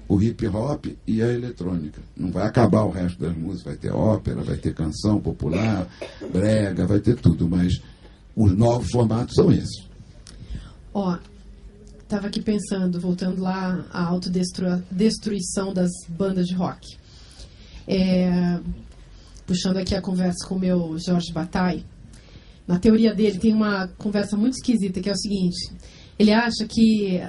o hip hop e a eletrônica. Não vai acabar o resto das músicas, vai ter ópera, vai ter canção popular, brega, vai ter tudo, mas os novos formatos são esses. Estava aqui pensando, voltando lá à autodestruição das bandas de rock. Puxando aqui a conversa com o meu Jorge Bataille, na teoria dele tem uma conversa muito esquisita, que é o seguinte: ele acha que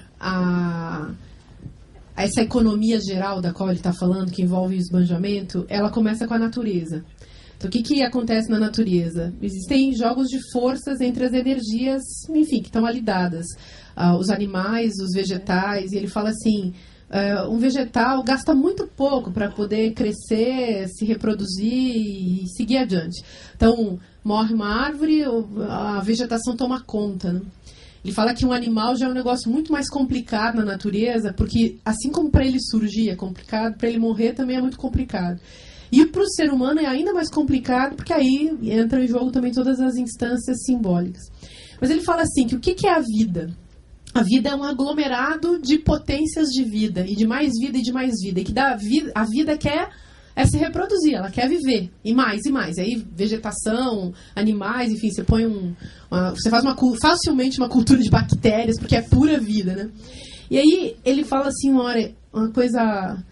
essa economia geral da qual ele está falando, que envolve o esbanjamento, ela começa com a natureza. Então, o que acontece na natureza? Existem jogos de forças entre as energias, enfim, que estão ali dadas. Os animais, os vegetais, e ele fala assim, um vegetal gasta muito pouco para poder crescer, se reproduzir e seguir adiante. Então, morre uma árvore, a vegetação toma conta, né? Ele fala que um animal já é um negócio muito mais complicado na natureza, porque assim como para ele surgir é complicado, para ele morrer também é muito complicado. E para o ser humano é ainda mais complicado, porque aí entra em jogo também todas as instâncias simbólicas. Mas ele fala assim, que o que é a vida? A vida é um aglomerado de potências de vida, e de mais vida e de mais vida. E que a vida quer se reproduzir, ela quer viver. E mais, e mais. Aí vegetação, animais, enfim, você põe você faz facilmente uma cultura de bactérias, porque é pura vida, né? E aí ele fala assim, uma coisa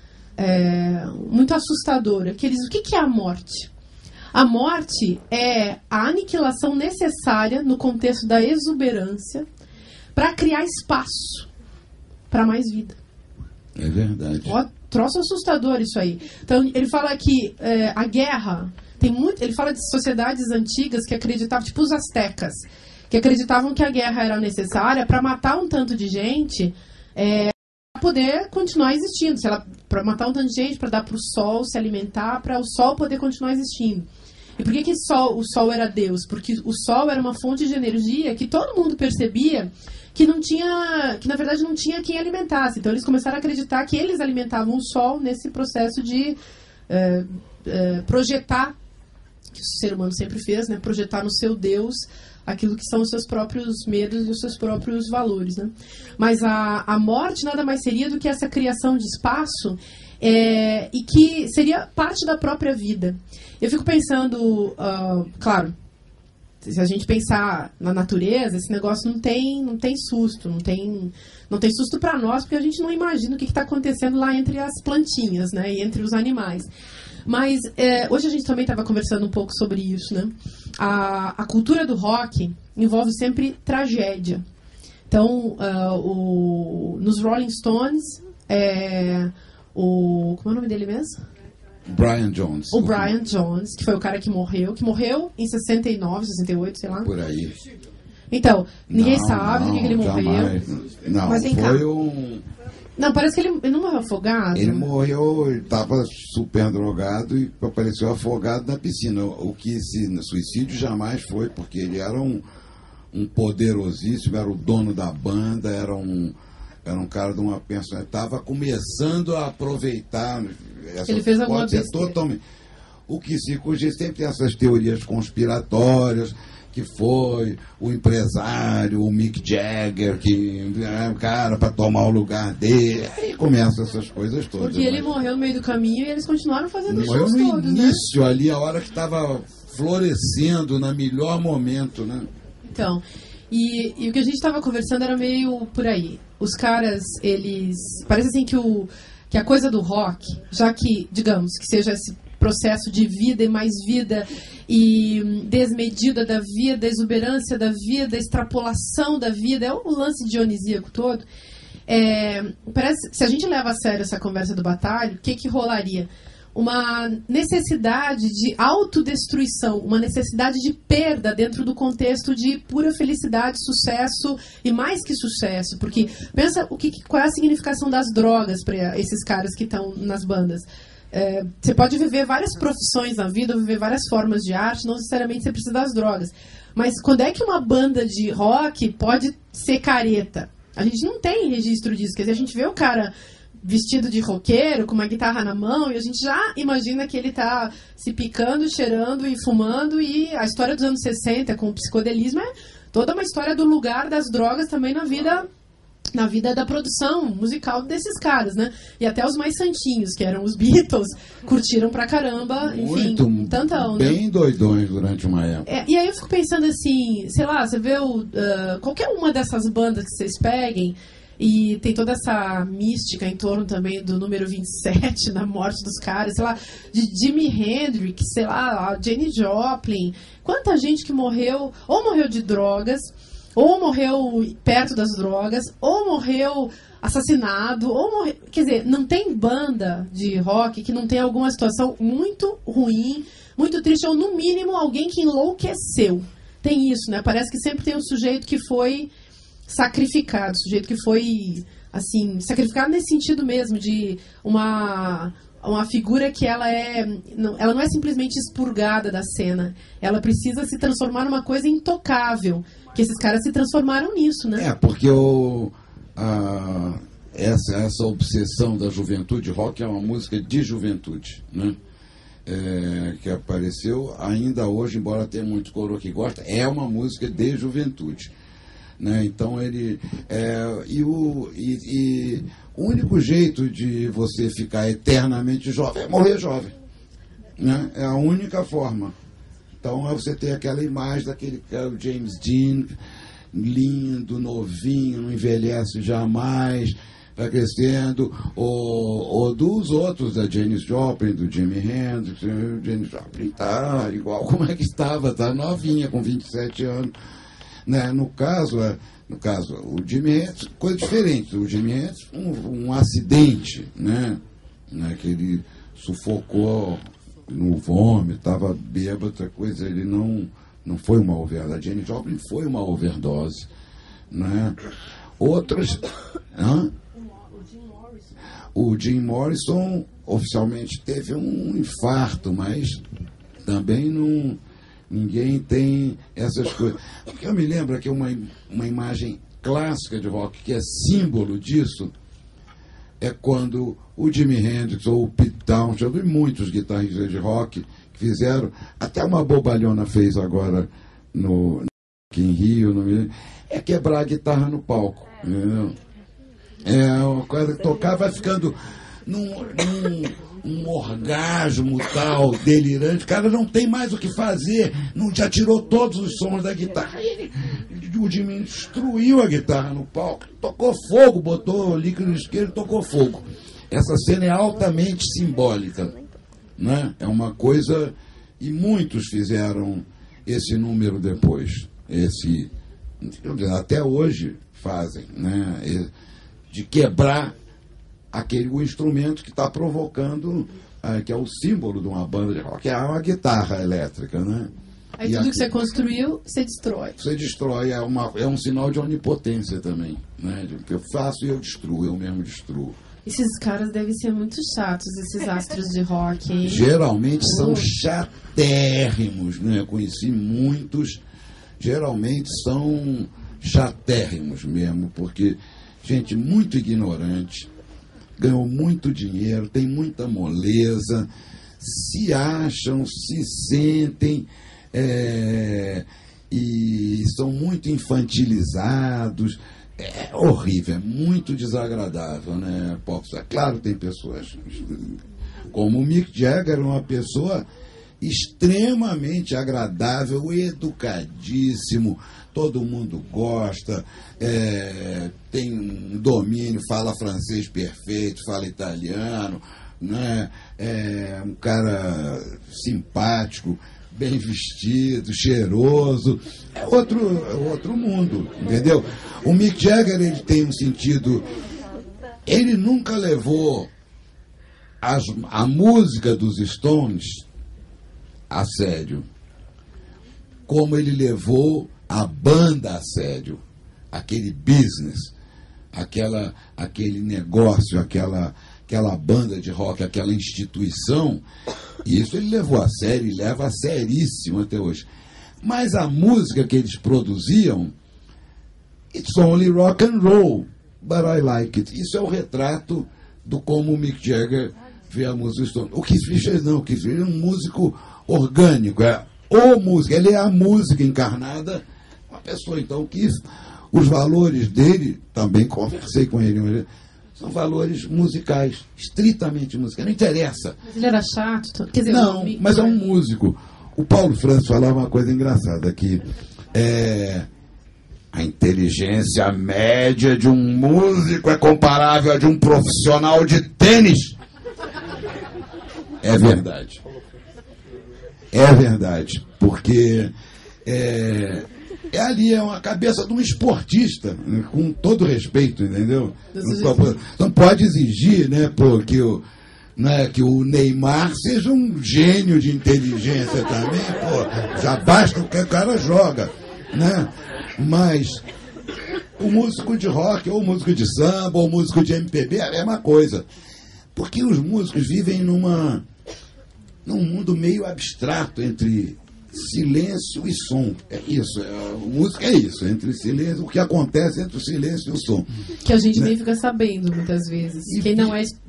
muito assustadora, que o que é a morte? A morte é a aniquilação necessária no contexto da exuberância para criar espaço para mais vida. É verdade. Troço assustador isso aí. Então, ele fala que a guerra ele fala de sociedades antigas que acreditavam, tipo os astecas, que acreditavam que a guerra era necessária para matar um tanto de gente, para poder continuar existindo. Para matar um tanto de gente, para dar para o sol se alimentar, para o sol poder continuar existindo. E por que o sol era Deus? Porque o sol era uma fonte de energia que todo mundo percebia que na verdade não tinha quem alimentasse. Então eles começaram a acreditar que eles alimentavam o sol nesse processo de projetar, que o ser humano sempre fez, né? Projetar no seu Deus aquilo que são os seus próprios medos e os seus próprios valores, né? Mas a morte nada mais seria do que essa criação de espaço e que seria parte da própria vida. Eu fico pensando, claro, se a gente pensar na natureza, esse negócio não tem susto, não tem susto para nós, porque a gente não imagina o que está acontecendo lá entre as plantinhas, né, e entre os animais. Mas hoje a gente também estava conversando um pouco sobre isso, né? A cultura do rock envolve sempre tragédia. Então, nos Rolling Stones, como é o nome dele mesmo? Brian Jones. O Brian Jones, que foi o cara que morreu em 69, 68, sei lá. Por aí. Então, ninguém sabe do que ele morreu. Não, mas foi um... Não, parece que ele não morreu afogado. Ele morreu, ele estava super drogado e apareceu afogado na piscina. O que suicídio jamais foi, porque ele era um poderosíssimo, era o dono da banda, era um cara de uma personalidade, estava começando a aproveitar. Ele fez alguma besteira. Totalmente. O que se cuja sempre tem essas teorias conspiratórias, que foi o empresário, o Mick Jagger, que é o cara para tomar o lugar dele. Aí começam essas coisas todas. Porque ele morreu no meio do caminho e eles continuaram fazendo os shows todos, né? Morreu no início, ali, a hora que estava florescendo, no melhor momento, né? Então, e o que a gente estava conversando era meio por aí. Os caras, eles... Parece assim que a coisa do rock, já que, digamos, que seja esse processo de vida e mais vida e desmedida da vida, exuberância da vida, extrapolação da vida, é o lance dionisíaco todo. Parece, se a gente leva a sério essa conversa do Bataille, o que rolaria? uma necessidade de autodestruição, uma necessidade de perda dentro do contexto de pura felicidade, sucesso e mais que sucesso. Porque pensa qual é a significação das drogas para esses caras que estão nas bandas. Você pode viver várias profissões na vida, viver várias formas de arte, não necessariamente você precisa das drogas. Mas quando é que uma banda de rock pode ser careta? A gente não tem registro disso. Quer dizer, a gente vê o cara vestido de roqueiro, com uma guitarra na mão, e a gente já imagina que ele está se picando, cheirando e fumando, e a história dos anos 60 com o psicodelismo é toda uma história do lugar das drogas também na vida da produção musical desses caras, né? E até os mais santinhos, que eram os Beatles, curtiram pra caramba, enfim, tanta onda. Bem doidões durante uma época. E aí eu fico pensando assim, sei lá, você vê qualquer uma dessas bandas que vocês peguem, e tem toda essa mística em torno também do número 27, na morte dos caras, sei lá, de Jimi Hendrix, sei lá, a Janis Joplin. Quanta gente que morreu, ou morreu de drogas, ou morreu perto das drogas, ou morreu assassinado, ou morreu... Quer dizer, não tem banda de rock que não tenha alguma situação muito ruim, muito triste, ou no mínimo alguém que enlouqueceu. Tem isso, né? Parece que sempre tem um sujeito que foi sacrificado, sujeito que foi, assim, sacrificado nesse sentido mesmo, de uma figura que ela não é simplesmente expurgada da cena, ela precisa se transformar numa coisa intocável, que esses caras se transformaram nisso, né? Porque essa obsessão da juventude, rock é uma música de juventude, né? Que apareceu ainda hoje, embora tenha muito coro que gosta, é uma música de juventude. Né? Então ele o único jeito de você ficar eternamente jovem é morrer jovem, né? É a única forma. Então você tem aquela imagem daquele cara, o James Dean, lindo, novinho, não envelhece jamais, está crescendo, ou dos outros, da Janis Joplin, do Jimi Hendrix. O Janis Joplin está igual como é que estava, está novinha, com 27 anos. Né? No caso, o Jimi Hendrix, coisa diferente. O Jimi Hendrix, um acidente, né? Que ele sufocou no vômito, estava bêbado, outra coisa, ele não foi uma overdose. A Janis Joplin foi uma overdose. Né? Outras... O Jim Morrison oficialmente teve um infarto, mas também não... Ninguém tem essas coisas. O que eu me lembro é que uma imagem clássica de rock, que é símbolo disso, é quando o Jimi Hendrix ou o Pete Townshend e muitos guitarristas de rock que fizeram, até uma bobalhona fez agora aqui em Rio, é quebrar a guitarra no palco. Entendeu? O cara tocar vai ficando um orgasmo tal, delirante, o cara não tem mais o que fazer, já tirou todos os sons da guitarra. O Jimmy destruiu a guitarra no palco, tocou fogo, botou líquido isqueiro e tocou fogo. Essa cena é altamente simbólica, né? É uma coisa, e muitos fizeram esse número depois, até hoje fazem, né? De quebrar o instrumento que está provocando, que é o símbolo de uma banda de rock, que é uma guitarra elétrica, né? Aí tudo que você construiu, você destrói. Você destrói, é um sinal de onipotência também, né? Que eu faço e eu destruo, eu mesmo destruo. Esses caras devem ser muito chatos, esses astros de rock, hein? Geralmente são chatérrimos, né? Eu conheci muitos, geralmente são chatérrimos mesmo, porque gente muito ignorante, ganhou muito dinheiro, tem muita moleza, se acham, se sentem e são muito infantilizados. É horrível, é muito desagradável, né, Popstar? Claro, tem pessoas como o Mick Jagger, uma pessoa extremamente agradável, educadíssimo, todo mundo gosta, tem um domínio, fala francês perfeito, fala italiano, né? É um cara simpático, bem vestido, cheiroso, é outro mundo, entendeu? O Mick Jagger, ele tem um sentido, ele nunca levou a música dos Stones a sério, como ele levou a banda a sério, aquele business, aquele negócio, aquela banda de rock, aquela instituição, isso ele levou a sério e leva a seríssimo até hoje. Mas a música que eles produziam, it's only rock and roll, but I like it. Isso é o retrato do como o Mick Jagger vê a música Stone. O Keith Richards não, o Keith Richards é um músico orgânico, ele é a música encarnada, uma pessoa. Então, os valores dele, também conversei com ele, são valores musicais, estritamente musicais, não interessa. Mas ele era chato? Quer dizer, não, mas é um músico. O Paulo Francis falava uma coisa engraçada, que a inteligência média de um músico é comparável à de um profissional de tênis. É verdade. É verdade, porque ali é uma cabeça de um esportista, com todo respeito, entendeu? Não pode exigir, né, que o Neymar seja um gênio de inteligência também, já basta o que o cara joga, né? Mas o músico de rock, ou o músico de samba, ou o músico de MPB é a mesma coisa, porque os músicos vivem num mundo meio abstrato entre silêncio e som. É isso, música é isso, entre silêncio, o que acontece entre o silêncio e o som. Que a gente nem fica sabendo muitas vezes.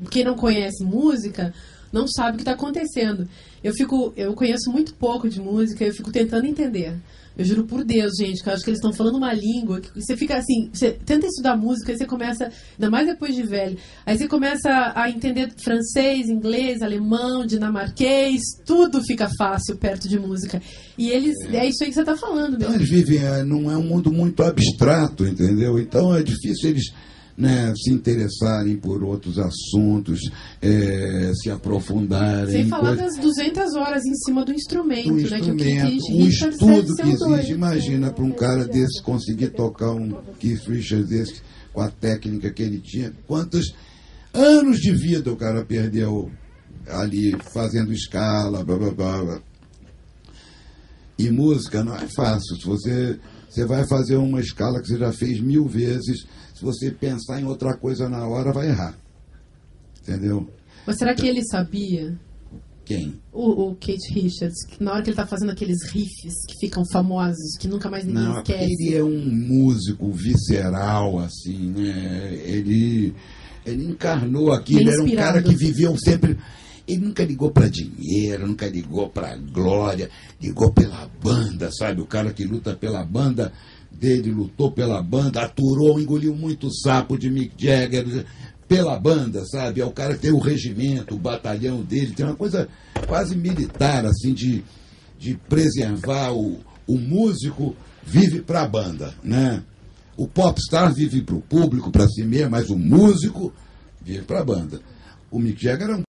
Quem não conhece música não sabe o que está acontecendo. Eu conheço muito pouco de música, eu fico tentando entender. Eu juro por Deus, gente, que eu acho que eles estão falando uma língua que você fica assim, você tenta estudar música, aí você começa, ainda mais depois de velho, aí você começa a entender francês, inglês, alemão, dinamarquês, tudo fica fácil perto de música. E é isso aí que você está falando mesmo. Então eles vivem, não é um mundo muito abstrato, entendeu? Então é difícil eles, né, se interessarem por outros assuntos, se aprofundarem. Sem falar das 200 horas em cima do instrumento, né? Que o estudo que existe. Imagina para um cara desse conseguir tocar um Keith Richards desse, com a técnica que ele tinha. Quantos anos de vida o cara perdeu ali fazendo escala, blá, blá, blá. E música não é fácil. Se você vai fazer uma escala que você já fez 1000 vezes, se você pensar em outra coisa na hora, vai errar. Entendeu? Mas será que ele sabia? Quem? O Keith Richards, que na hora que ele está fazendo aqueles riffs que ficam famosos, que nunca mais ninguém esquece. Ele é um músico visceral, assim, né? Ele encarnou aquilo, ele era um cara que viveu sempre... Ele nunca ligou para dinheiro, nunca ligou para glória, ligou pela banda, sabe? O cara que luta pela banda dele, lutou pela banda, aturou, engoliu muito sapo de Mick Jagger pela banda, sabe? É o cara que tem o regimento, o batalhão dele, tem uma coisa quase militar, assim, de preservar o músico vive para a banda, né? O popstar vive para o público, para si mesmo, mas o músico vive para a banda. O Mick Jagger é um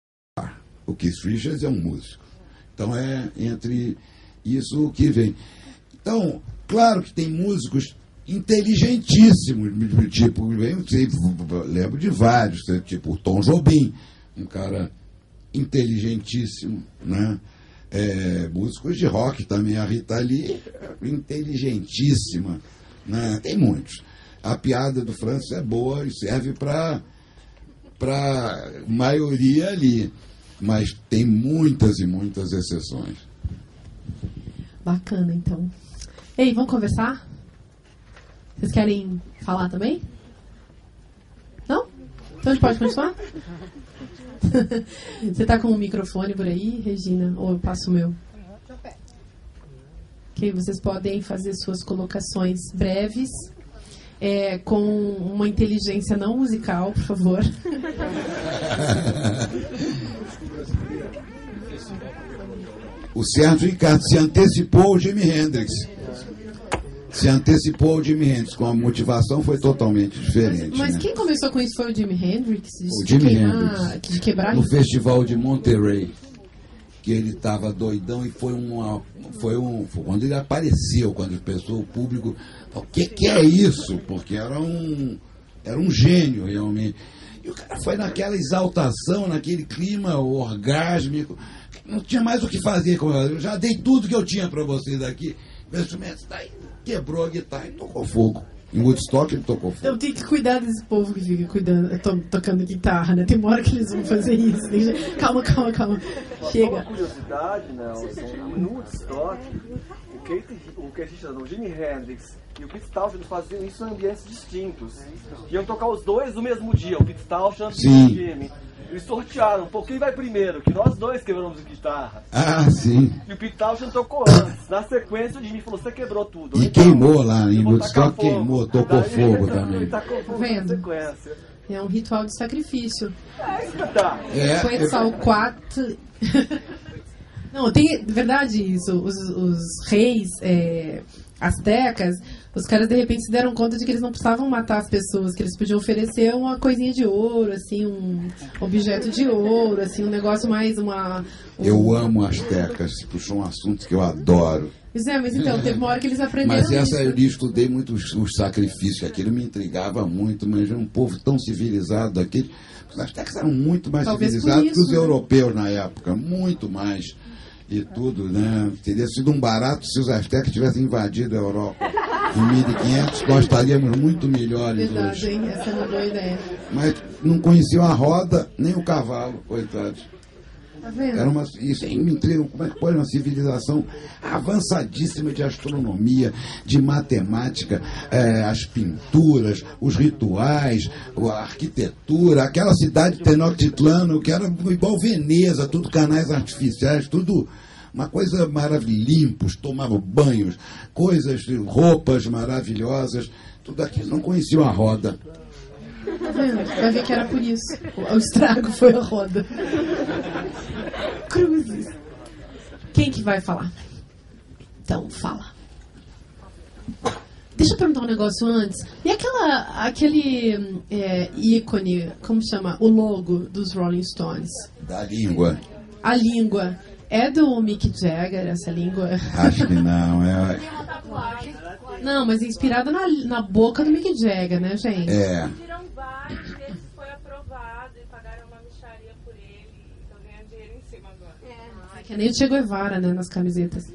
o Keith Richards é um músico. Então é entre isso que vem. Então, claro que tem músicos inteligentíssimos, tipo, eu lembro de vários, tipo o Tom Jobim, um cara inteligentíssimo, né? Músicos de rock também, a Rita Lee, inteligentíssima, né? Tem muitos. A piada do Francis é boa e serve para maioria ali. Mas tem muitas e muitas exceções. Bacana, então. Ei, vamos conversar? Vocês querem falar também? Não? Então a gente pode continuar? Você está com um microfone por aí, Regina? Ou eu passo o meu? Ok, vocês podem fazer suas colocações breves, com uma inteligência não musical, por favor. O Sérgio Ricardo se antecipou ao Jimi Hendrix. Com a motivação foi totalmente diferente. Mas né? Quem começou com isso foi o Jimi Hendrix? O Jimi Hendrix. De quebrar no Festival de Monterey, que ele estava doidão e foi quando ele apareceu, quando o público falou, o que é isso? Porque era um gênio realmente. E o cara foi naquela exaltação, naquele clima orgásmico. Não tinha mais o que fazer com ela. Eu já dei tudo que eu tinha para vocês aqui. Meu instrumento está aí. Quebrou a guitarra e tocou fogo. Em Woodstock ele tocou fogo. Então tem que cuidar desse povo que fica tocando guitarra, né? Tem uma hora que eles vão fazer isso. Calma. Chega. Uma curiosidade, Nelson, no Woodstock, o Keith Richards, o Jimi Hendrix e o Pete Townshend faziam isso em ambientes distintos. Iam tocar os dois no mesmo dia, o Pete Townshend e o Jimi. Eles sortearam, quem vai primeiro? Que nós dois quebramos a guitarra. Ah, sim. E o Pete Townshend tocou antes. Na sequência, o Jimmy falou, você quebrou tudo. E então, queimou lá, em Woodstock queimou, tocou fogo também. Ele tacou fogo na sequência. É um ritual de sacrifício. Tá. Quetzalcoatl. Não, tem verdade isso. Os reis astecas, os caras de repente se deram conta de que eles não precisavam matar as pessoas, que eles podiam oferecer uma coisinha de ouro, assim, um objeto de ouro, assim, um negócio mais Eu amo astecas, puxou um assunto que eu adoro. Mas então, teve uma hora que eles aprenderam. Mas essa eu estudei muito os sacrifícios, aquilo me intrigava muito, mas é um povo tão civilizado daquele. Os astecas eram muito mais civilizados que os europeus na época, muito mais. E tudo, né? Teria sido um barato se os astecas tivessem invadido a Europa em 1500, nós estaríamos muito melhores verdade, hoje. Hein? Essa é uma boa ideia. Mas não conheciam a roda, nem o cavalo, coitados. Tá vendo? Era isso me intriga, como é que pode uma civilização avançadíssima de astronomia, de matemática, as pinturas, os rituais, a arquitetura, aquela cidade de Tenochtitlan, que era igual Veneza, tudo canais artificiais, tudo uma coisa maravilhosa, limpos, tomavam banhos, roupas maravilhosas, tudo aquilo, não conheciam a roda. Tá vendo? Vai ver que era por isso. O estrago foi a roda. Cruzes. Quem que vai falar? Então, fala. Deixa eu perguntar um negócio antes. E aquele ícone, como chama? O logo dos Rolling Stones? Da língua. A língua. É do Mick Jagger, essa língua? Acho que não. Não, mas é inspirada na boca do Mick Jagger, né, gente? Viram vários, esse foi aprovado e pagaram uma mixaria por ele, então ganham dinheiro em cima agora. Que nem o Che Guevara, né, nas camisetas.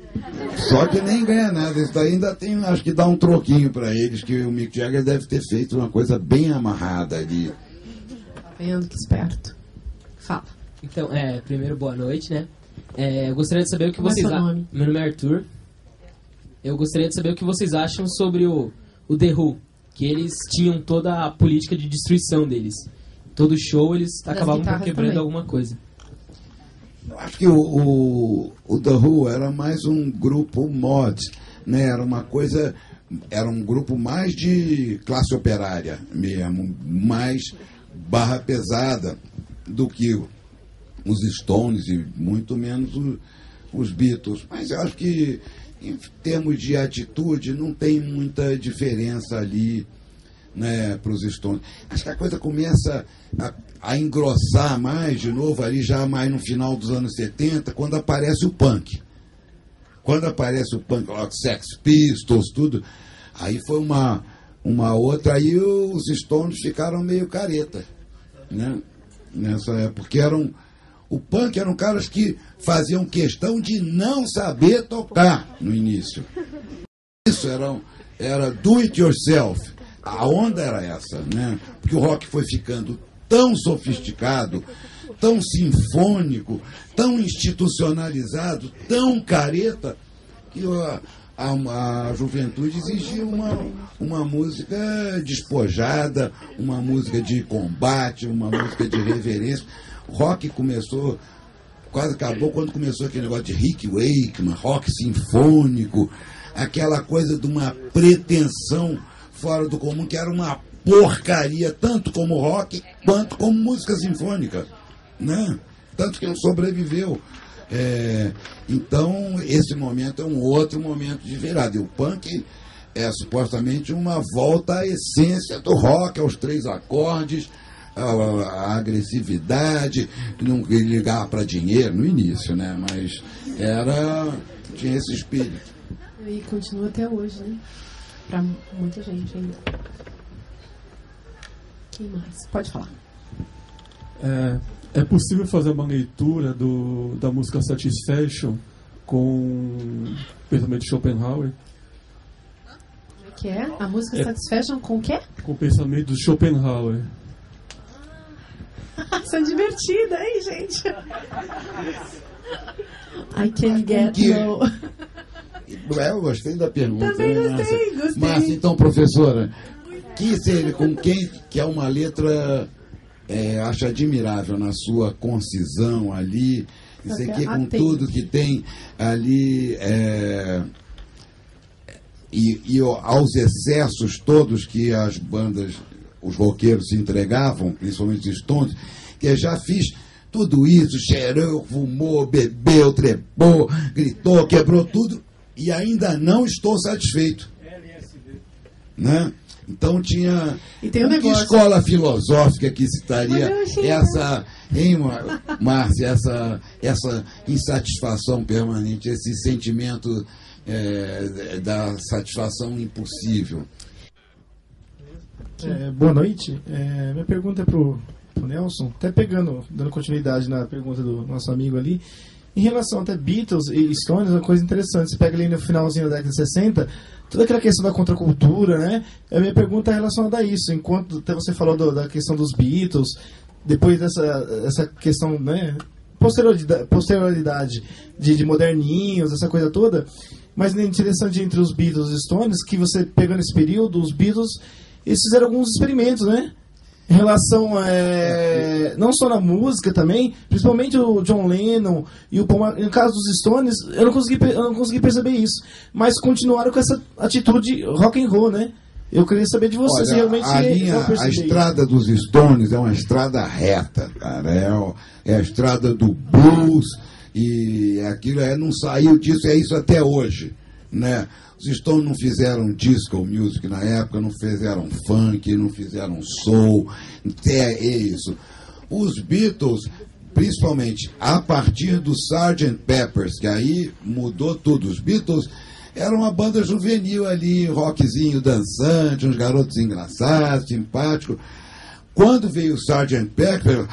Só que nem ganha nada. Isso daí ainda tem, acho que dá um troquinho pra eles, que o Mick Jagger deve ter feito uma coisa bem amarrada ali. Tá vendo? Que esperto. Fala. Então, primeiro, boa noite, né? Eu gostaria de saber o que Como vocês é seu nome? Meu nome é Arthur. Eu gostaria de saber o que vocês acham sobre o The Who, que eles tinham toda a política de destruição deles. Todo show eles acabavam quebrando também alguma coisa. Eu acho que o The Who era mais um grupo mod, né? Era um grupo mais de classe operária mesmo, mais barra pesada do que os Stones e muito menos os Beatles. Mas eu acho que em termos de atitude não tem muita diferença ali, né, para os Stones. Acho que a coisa começa a engrossar mais de novo ali já mais no final dos anos 70, quando aparece o punk. Quando aparece o punk, Sex Pistols, tudo, aí foi uma outra, aí os Stones ficaram meio careta, né? Nessa época, porque o punk eram caras que faziam questão de não saber tocar no início. Isso era do it yourself. A onda era essa, né? Porque o rock foi ficando tão sofisticado, tão sinfônico, tão institucionalizado, tão careta, que a juventude exigia uma música despojada, uma música de combate, uma música de reverência. O rock começou, quase acabou quando começou aquele negócio de Rick Wakeman, rock sinfônico, aquela coisa de uma pretensão fora do comum, que era uma porcaria, tanto como rock, quanto como música sinfônica, né? Tanto que não sobreviveu. Então, esse momento é um outro momento de virada. E o punk é supostamente uma volta à essência do rock, aos 3 acordes, a agressividade, não ligar para dinheiro no início, né? Mas tinha esse espírito. E continua até hoje, né? Para muita gente ainda. Quem mais? Pode falar. É possível fazer uma leitura da música Satisfaction com o pensamento de Schopenhauer? Que é? A música Satisfaction com o quê? Com o pensamento de Schopenhauer. Isso é divertida, hein, gente? I can get no. Eu gostei da pergunta. Também gostei. Márcia, então, professora, com quem que é uma letra acha admirável na sua concisão ali, isso aqui com tudo que tem ali, e aos excessos todos que as bandas, os roqueiros se entregavam, principalmente os Stones, que eu já fiz tudo isso, cheirou, fumou, bebeu, trepou, gritou, quebrou tudo, e ainda não estou satisfeito. Né? Então tinha... E tem um negócio... Que escola filosófica que citaria essa... Hein, Márcia? Essa insatisfação permanente, esse sentimento da satisfação impossível. Boa noite. Minha pergunta é pro Nelson, até dando continuidade na pergunta do nosso amigo ali. Em relação até Beatles e Stones, uma coisa interessante, você pega ali no finalzinho da década de 60, toda aquela questão da contracultura, né? A minha pergunta é relacionada a isso. Enquanto até você falou da questão dos Beatles, depois dessa questão, né, posterioridade de moderninhos, essa coisa toda, mas é interessante entre os Beatles e Stones, que você pegando esse período, os Beatles, eles fizeram alguns experimentos, né? Em relação não só na música também, principalmente o John Lennon e o Paul McCartney. No caso dos Stones, eu não consegui perceber isso, mas continuaram com essa atitude rock and roll, né? Eu queria saber de você se realmente a estrada dos Stones é uma estrada reta, cara, é a estrada do blues, e aquilo não saiu disso, é isso até hoje, né? Os Stones não fizeram disco music na época, não fizeram funk, não fizeram soul, é isso. Os Beatles, principalmente a partir do Sgt. Peppers, que aí mudou tudo. Os Beatles eram uma banda juvenil ali, rockzinho dançante, uns garotos engraçados, simpáticos. Quando veio o Sgt. Pepper,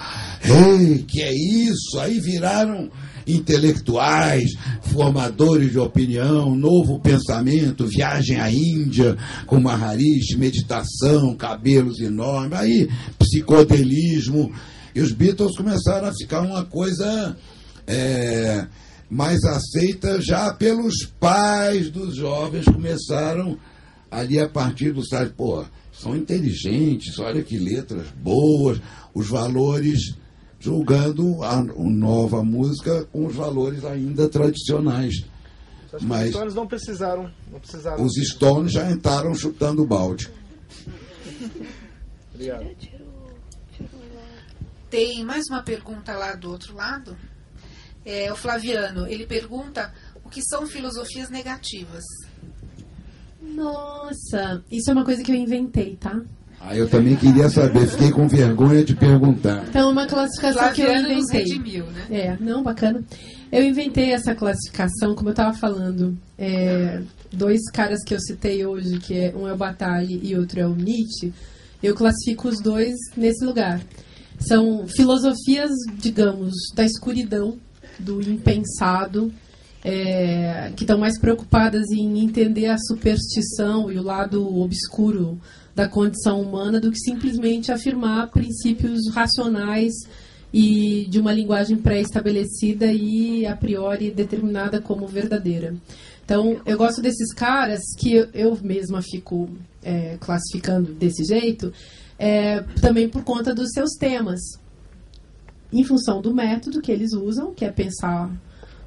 que é isso? Aí viraram intelectuais, formadores de opinião, novo pensamento, viagem à Índia com Maharishi, meditação, cabelos enormes, aí psicodelismo, e os Beatles começaram a ficar uma coisa mais aceita já pelos pais dos jovens, começaram ali a partir do site, são inteligentes, olha que letras boas, os valores, julgando a nova música com os valores ainda tradicionais. Mas os Stones não precisaram. Os Stones já entraram chutando o balde. Obrigado. Tem mais uma pergunta lá do outro lado. O Flaviano, ele pergunta o que são filosofias negativas. Nossa, isso é uma coisa que eu inventei, tá? Eu também queria saber, fiquei com vergonha de perguntar. Então, uma classificação Flaviano que eu inventei. Nos redimiu, né? Não, bacana. Eu inventei essa classificação, como eu estava falando. Dois caras que eu citei hoje, que um é o Bataille e outro é o Nietzsche, eu classifico os dois nesse lugar. São filosofias, digamos, da escuridão, do impensado, que estão mais preocupadas em entender a superstição e o lado obscuro da condição humana do que simplesmente afirmar princípios racionais e de uma linguagem pré-estabelecida e a priori determinada como verdadeira. Então, eu gosto desses caras que eu mesma fico classificando desse jeito, também por conta dos seus temas, em função do método que eles usam, que é pensar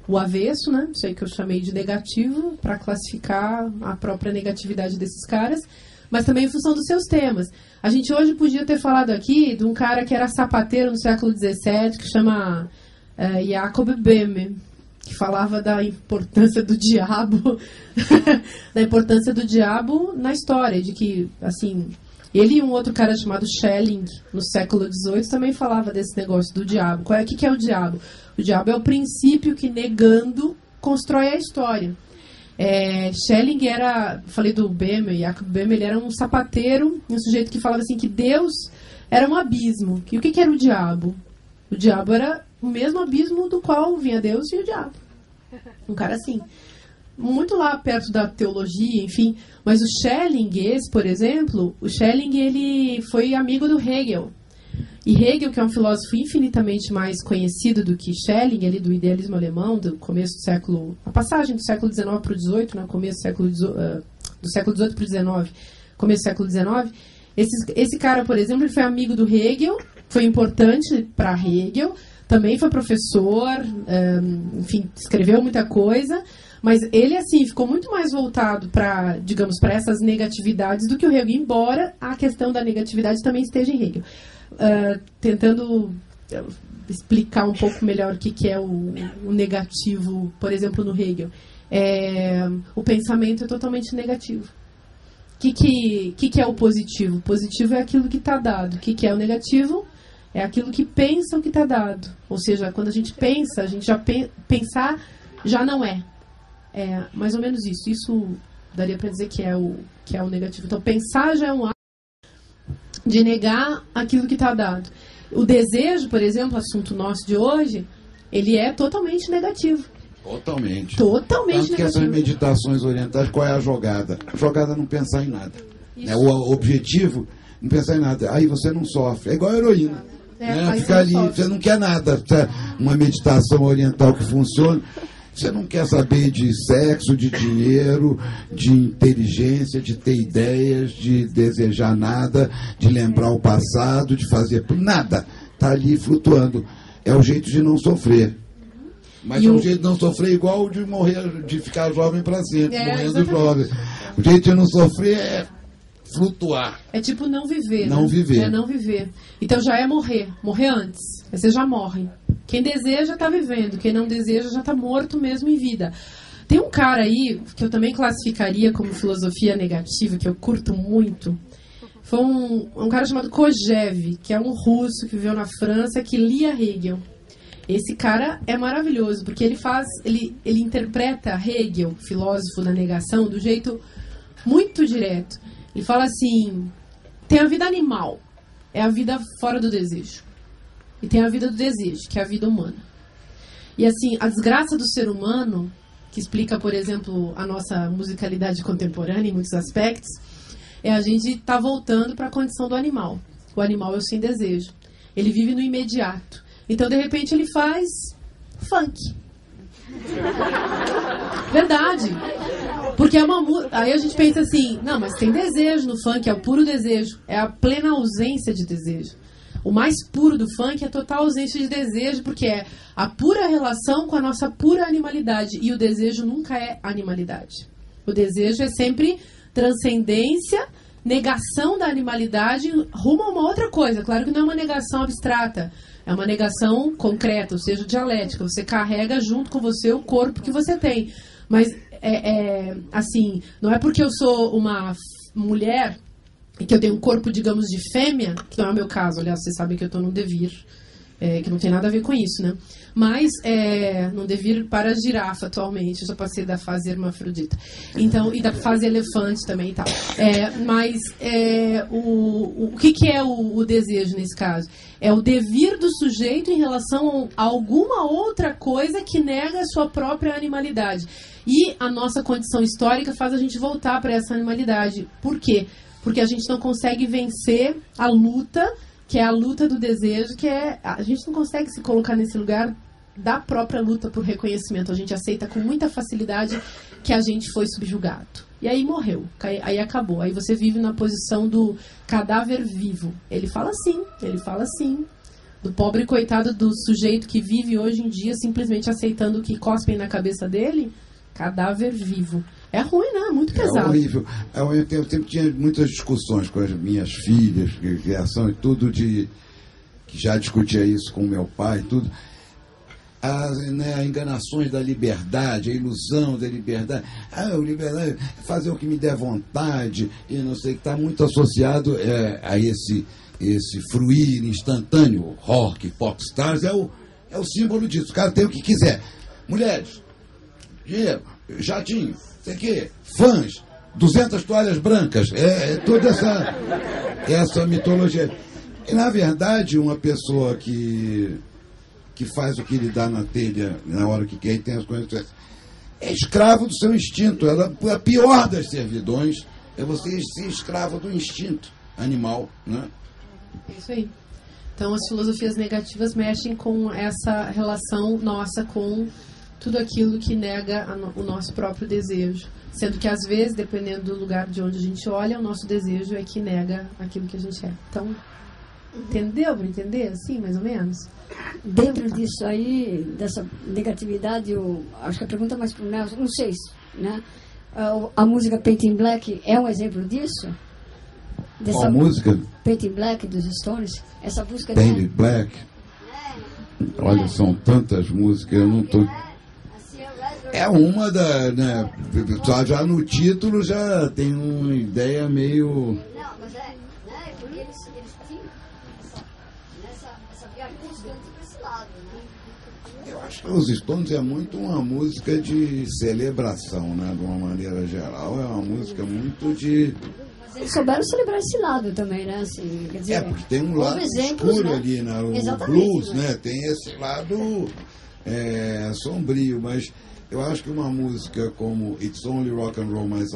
o avesso, né? Isso aí que eu chamei de negativo, para classificar a própria negatividade desses caras, mas também em função dos seus temas. A gente hoje podia ter falado aqui de um cara que era sapateiro no século XVII, que chama Jacob Böhme, que falava da importância do diabo, da importância do diabo na história, de que, assim, ele e um outro cara chamado Schelling, no século XVIII, também falava desse negócio do diabo. O que é o diabo? O diabo é o princípio que, negando, constrói a história. Schelling falei do Böhme, Jacob Böhme, ele era um sapateiro, um sujeito que falava assim que Deus era um abismo. E o que era o diabo? O diabo era o mesmo abismo do qual vinha Deus e o diabo. Um cara assim. Muito lá perto da teologia, enfim. Mas o Schelling, esse, por exemplo, o Schelling, ele foi amigo do Hegel. E Hegel, que é um filósofo infinitamente mais conhecido do que Schelling, ele do idealismo alemão, do começo do século... A passagem do século XIX para o XVIII, né, começo do século XVIII para o XIX, começo do século XIX. Esse cara, por exemplo, ele foi amigo do Hegel, foi importante para Hegel, também foi professor, enfim, escreveu muita coisa, mas ele, assim, ficou muito mais voltado para, digamos, para essas negatividades do que o Hegel, embora a questão da negatividade também esteja em Hegel. Tentando explicar um pouco melhor o que é o negativo, por exemplo, no Hegel. O pensamento é totalmente negativo. O que é o positivo? O positivo é aquilo que está dado. O que é o negativo? É aquilo que pensa o que está dado. Ou seja, quando a gente pensa, a gente já pensar já não é. É mais ou menos isso. Isso daria para dizer que é o negativo. Então, pensar já é um ato de negar aquilo que está dado. O desejo, por exemplo, assunto nosso de hoje, ele é totalmente negativo. Totalmente. Totalmente Tanto que essas meditações orientais, qual é a jogada? A jogada é não pensar em nada. Né? O objetivo, não pensar em nada. Aí você não sofre. É igual a heroína. Né? Fica ali, você não quer nada. Uma meditação oriental que funciona. Você não quer saber de sexo, de dinheiro, de inteligência, de ter ideias, de desejar nada, de lembrar o passado, de fazer nada. Está ali flutuando. É o jeito de não sofrer. Mas é um jeito de não sofrer igual de morrer, de ficar jovem para sempre, morrendo jovem. O jeito de não sofrer é flutuar. É tipo não viver. Não viver. É não viver. Então já é morrer. Morrer antes. Aí você já morre. Quem deseja está vivendo. Quem não deseja já está morto mesmo em vida. Tem um cara aí, que eu também classificaria como filosofia negativa, que eu curto muito. Foi um cara chamado Kojève, que é um russo que viveu na França, que lia Hegel. Esse cara é maravilhoso, porque ele interpreta Hegel, filósofo da negação, do jeito muito direto. Ele fala assim, tem a vida animal, é a vida fora do desejo. E tem a vida do desejo, que é a vida humana. E assim, a desgraça do ser humano, que explica, por exemplo, a nossa musicalidade contemporânea em muitos aspectos, é a gente estar voltando para a condição do animal. O animal é o sem desejo. Ele vive no imediato. Então, de repente, ele faz funk. Verdade. Porque é uma música. Aí a gente pensa assim, não, mas tem desejo no funk, é o puro desejo. É a plena ausência de desejo. O mais puro do funk é a total ausência de desejo, porque é a pura relação com a nossa pura animalidade. E o desejo nunca é animalidade. O desejo é sempre transcendência, negação da animalidade rumo a uma outra coisa. Claro que não é uma negação abstrata. É uma negação concreta, ou seja, dialética. Você carrega junto com você o corpo que você tem. Mas, assim, não é porque eu sou uma mulher e que eu tenho um corpo, digamos, de fêmea, que não é o meu caso. Aliás, vocês sabem que eu estou num devir, que não tem nada a ver com isso, né? Mas, num devir para girafa atualmente. Eu já passei da fase hermafrodita. Então, e da fase elefante também e tal. Mas, o que é o desejo nesse caso? É o devir do sujeito em relação a alguma outra coisa que nega a sua própria animalidade. E a nossa condição histórica faz a gente voltar para essa animalidade. Por quê? Porque a gente não consegue vencer a luta, que é a luta do desejo, que é... A gente não consegue se colocar nesse lugar da própria luta por reconhecimento. A gente aceita com muita facilidade que a gente foi subjugado. E aí morreu, aí acabou. Aí você vive na posição do cadáver vivo. Ele fala assim, do pobre coitado do sujeito que vive hoje em dia simplesmente aceitando que cospem na cabeça dele, cadáver vivo. É ruim, né? Muito pesado. É horrível. Eu sempre tinha muitas discussões com as minhas filhas, de criação e tudo, que já discutia isso com meu pai e tudo. As enganações da liberdade, a ilusão da liberdade. Liberdade, fazer o que me der vontade, e não sei, que está muito associado a esse fruir instantâneo. Rock, popstars, é o símbolo disso. O cara tem o que quiser. Mulheres, dinheiro, jatinho, sei o quê, fãs, 200 toalhas brancas, toda essa mitologia. E, na verdade, uma pessoa que que faz o que ele dá na telha na hora que quer e tem as coisas. É escravo do seu instinto. A pior das servidões é você ser escravo do instinto animal, né? É isso aí. Então, as filosofias negativas mexem com essa relação nossa com tudo aquilo que nega o nosso próprio desejo. Sendo que, às vezes, dependendo do lugar de onde a gente olha, o nosso desejo é que nega aquilo que a gente é. Então, entendeu? Para entender, assim, mais ou menos? Dentro disso aí, dessa negatividade, eu acho que a pergunta é mais para o Nelson, não sei, né? A música Painting Black é um exemplo disso? Qual música? Painting Black dos Stones. Essa música Painting Black. Olha, são tantas músicas, eu não tô. É uma da, né? Já no título já tem uma ideia meio. Não, mas né? Porque eles tinham essa viagem constante para esse lado, né? Eu acho que os Stones é muito uma música de celebração, né? De uma maneira geral, é uma música muito de. Eles souberam celebrar esse lado também, né? Assim, quer dizer, porque tem um lado escuro, né? Ali, né? O blues, né? Tem esse lado sombrio, mas eu acho que uma música como It's Only Rock and Roll, but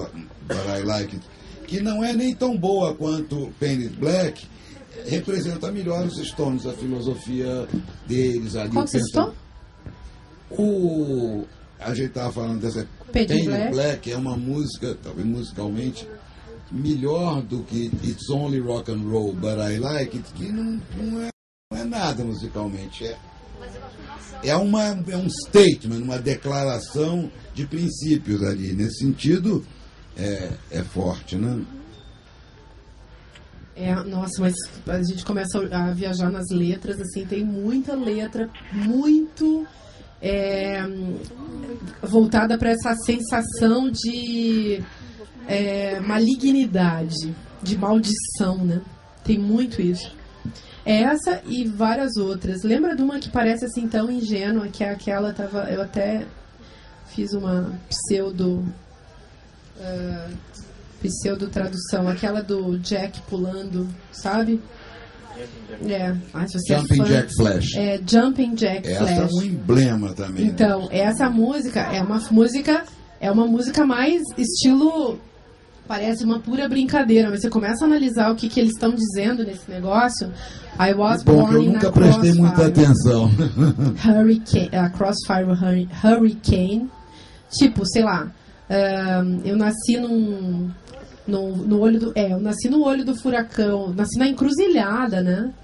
I Like It, que não é nem tão boa quanto Painted Black, representa melhor os Stones, a filosofia deles ali. Qual você citou? A gente estava falando dessa Painted Black é uma música, talvez musicalmente, melhor do que It's Only Rock and Roll, but I Like It, que não é nada musicalmente. É um statement, uma declaração de princípios ali. Nesse sentido, é forte, né? Nossa, mas a gente começa a viajar nas letras, assim, tem muita letra, muito voltada para essa sensação de malignidade, de maldição, né? Tem muito isso. Essa e várias outras. Lembra de uma que parece assim tão ingênua, que é aquela, eu até fiz uma pseudo tradução, aquela do Jack pulando, sabe? Jumping Jack Flash. Jumping Jack Flash. Essa é um emblema também. Então, né? Essa música é uma música mais estilo. Parece uma pura brincadeira, mas você começa a analisar o que eles estão dizendo nesse negócio. I was born eu nunca prestei muita atenção. Crossfire Hurricane. Tipo, sei lá, eu nasci no olho do. Eu nasci no olho do furacão, nasci na encruzilhada, né?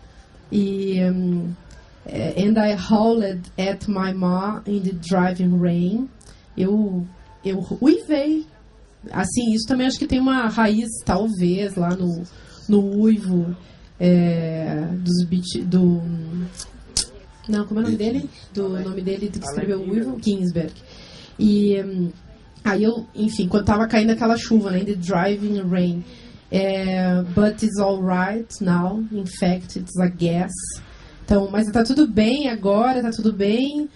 E and I howled at my ma in the driving rain. Eu uivei. Assim, isso também acho que tem uma raiz, talvez, lá no uivo dos beats do... Não, como é o nome dele? O nome dele que escreveu o uivo? Ginsberg. E aí eu, enfim, quando tava caindo aquela chuva, né? The driving rain. But it's alright now. In fact, it's a guess. Então, mas tá tudo bem agora, tá tudo bem.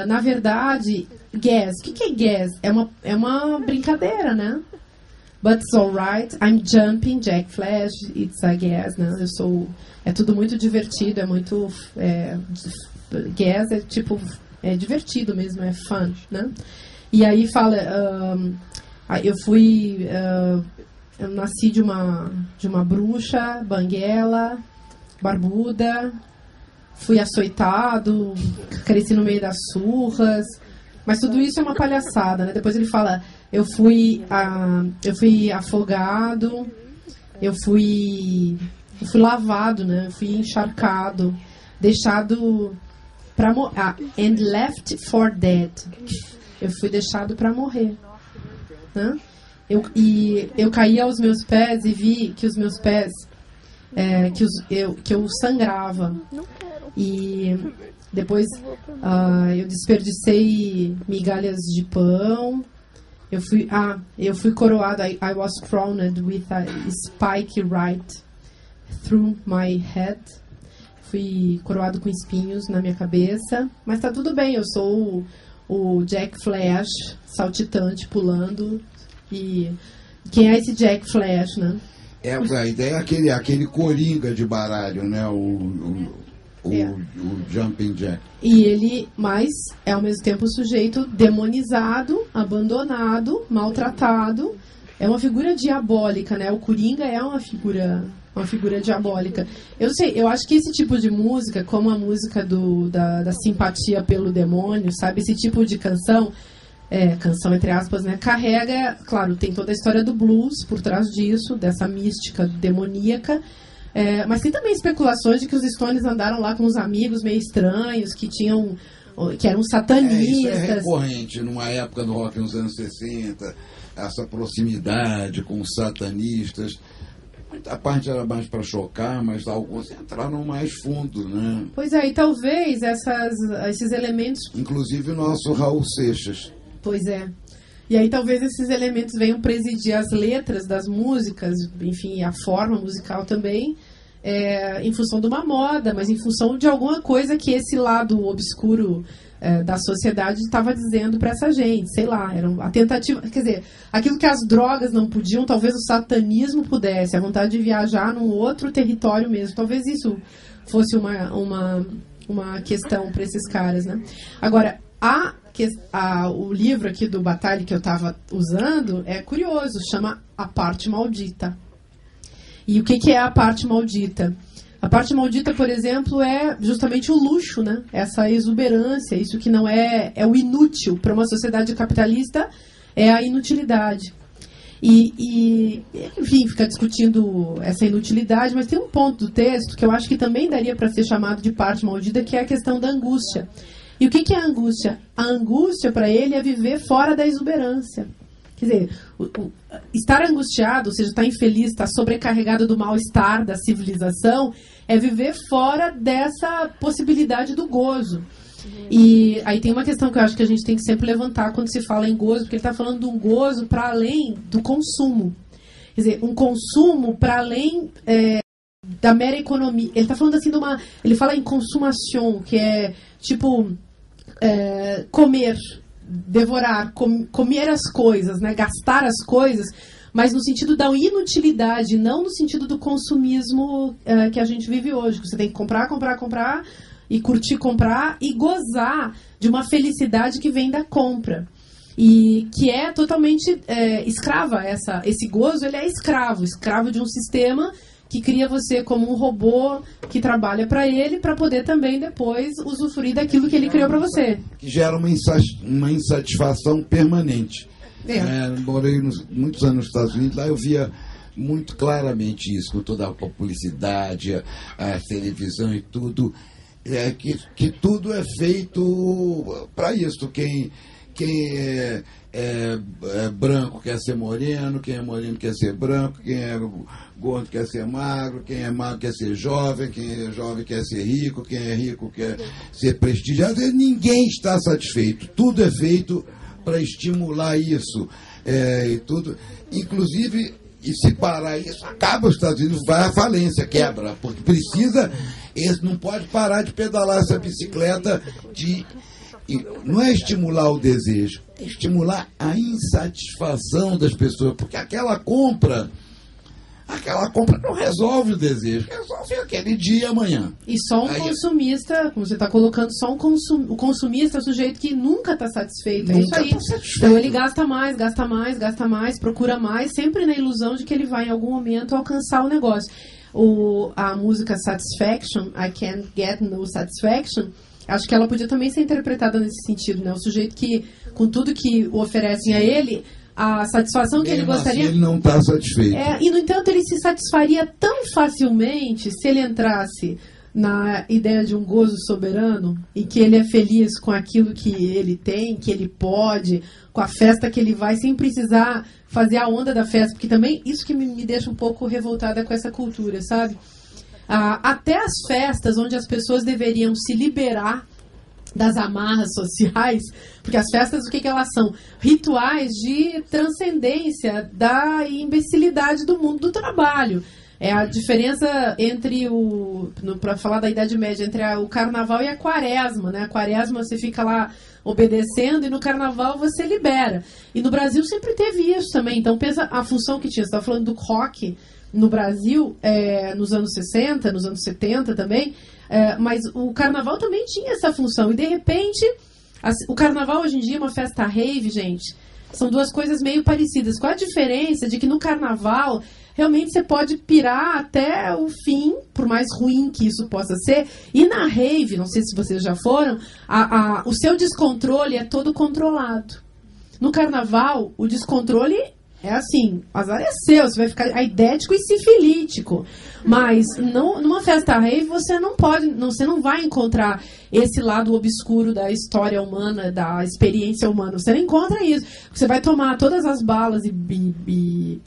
Na verdade, guess. O que é guess? É uma brincadeira, né? But it's alright. I'm jumping, Jack Flash. It's a guess, né? É tudo muito divertido, é muito... guess é tipo... É divertido mesmo, é fun, né? E aí fala... eu nasci de uma bruxa, banguela, barbuda... Fui açoitado, cresci no meio das surras, mas tudo isso é uma palhaçada, né? Depois ele fala, eu fui afogado, eu fui lavado, né? Eu fui encharcado, deixado para morrer, and left for dead. Eu fui deixado para morrer, né? Eu caí aos meus pés e vi que os meus pés, que eu sangrava. E depois eu desperdicei migalhas de pão. Eu fui coroado. I was crowned with a spike right through my head. Fui coroado com espinhos na minha cabeça. Mas tá tudo bem, eu sou o Jack Flash, saltitante, pulando. E quem é esse Jack Flash, né? A ideia é aquele coringa de baralho, né? o Jumping Jack. E ele, mas é ao mesmo tempo um sujeito demonizado, abandonado, maltratado. É uma figura diabólica, né? O Coringa é uma figura diabólica. Eu sei, eu acho que esse tipo de música, como a música da simpatia pelo demônio, sabe? Esse tipo de canção entre aspas, né? Carrega, claro, tem toda a história do blues por trás disso, dessa mística demoníaca. Mas tem também especulações de que os Stones andaram lá com uns amigos meio estranhos, que eram satanistas. Isso é recorrente numa época do rock nos anos 60, essa proximidade com os satanistas. Muita parte era mais para chocar, mas alguns entraram mais fundo, né? Pois é, e talvez esses elementos... Inclusive o nosso Raul Seixas. Pois é. E aí talvez esses elementos venham presidir as letras das músicas, enfim, a forma musical também, em função de uma moda, mas em função de alguma coisa que esse lado obscuro da sociedade estava dizendo para essa gente, sei lá, era a tentativa, quer dizer, aquilo que as drogas não podiam, talvez o satanismo pudesse, a vontade de viajar num outro território mesmo, talvez isso fosse uma questão para esses caras, né? Agora, o livro aqui do Bataille que eu estava usando é curioso, chama A Parte Maldita. E o que é a parte maldita? A parte maldita, por exemplo, é justamente o luxo, né? Essa exuberância, isso que não é o inútil. Para uma sociedade capitalista, é a inutilidade. E, enfim, fica discutindo essa inutilidade, mas tem um ponto do texto que eu acho que também daria para ser chamado de parte maldita, que é a questão da angústia. E o que é a angústia? A angústia, para ele, é viver fora da exuberância. Quer dizer, estar angustiado, ou seja, estar infeliz, estar sobrecarregado do mal-estar da civilização, é viver fora dessa possibilidade do gozo. E aí tem uma questão que eu acho que a gente tem que sempre levantar quando se fala em gozo, porque ele está falando de um gozo para além do consumo. Quer dizer, um consumo para além da mera economia. Ele está falando assim ele fala em consumação, que é tipo comer, devorar, comer as coisas, né? Gastar as coisas, mas no sentido da inutilidade, não no sentido do consumismo que a gente vive hoje, que você tem que comprar e curtir comprar e gozar de uma felicidade que vem da compra. E que é totalmente escrava. Esse gozo, ele é escravo de um sistema que cria você como um robô que trabalha para ele, para poder também depois usufruir daquilo que ele criou para você. Que gera uma insatisfação permanente. Morei muitos anos nos Estados Unidos, lá eu via muito claramente isso, com toda a publicidade, a televisão e tudo, que tudo é feito para isso. Quem é branco quer ser moreno, quem é moreno quer ser branco, quem é gordo quer ser magro, quem é magro quer ser jovem, quem é jovem quer ser rico, quem é rico quer ser prestigiado. Ninguém está satisfeito. Tudo é feito para estimular isso. E tudo. Inclusive, e se parar isso, acaba os Estados Unidos, vai à falência, quebra, porque não pode parar de pedalar essa bicicleta não é estimular o desejo, é estimular a insatisfação das pessoas, porque aquela compra não resolve o desejo, resolve aquele dia e amanhã. E só um consumista, como você está colocando, o consumista é o sujeito que nunca está satisfeito. É isso aí. Então ele gasta mais, procura mais, sempre na ilusão de que ele vai em algum momento alcançar o negócio. A música Satisfaction, I Can't Get No Satisfaction, acho que ela podia também ser interpretada nesse sentido, né? O sujeito que, com tudo que oferecem a ele, a satisfação que ele gostaria... Assim, ele não está satisfeito. E, no entanto, ele se satisfaria tão facilmente se ele entrasse na ideia de um gozo soberano e que ele é feliz com aquilo que ele tem, que ele pode, com a festa que ele vai, sem precisar fazer a onda da festa. Porque também isso que me deixa um pouco revoltada com essa cultura, sabe? Até as festas onde as pessoas deveriam se liberar das amarras sociais, porque as festas, o que elas são? Rituais de transcendência da imbecilidade do mundo do trabalho. É a diferença entre para falar da Idade Média, entre o carnaval e a quaresma, né? A quaresma você fica lá obedecendo e no carnaval você libera. E no Brasil sempre teve isso também. Então pensa a função que tinha. Você está falando do rock no Brasil, nos anos 60, nos anos 70 também, Mas o carnaval também tinha essa função. E, de repente, o carnaval hoje em dia é uma festa rave, gente. São duas coisas meio parecidas. Qual a diferença de que no carnaval realmente você pode pirar até o fim, por mais ruim que isso possa ser. E na rave, não sei se vocês já foram, o seu descontrole é todo controlado. No carnaval, o descontrole é assim, o azar é seu, você vai ficar aidético e sifilítico. Mas numa festa rave você não pode, você não vai encontrar esse lado obscuro da história humana, da experiência humana. Você não encontra isso. Você vai tomar todas as balas e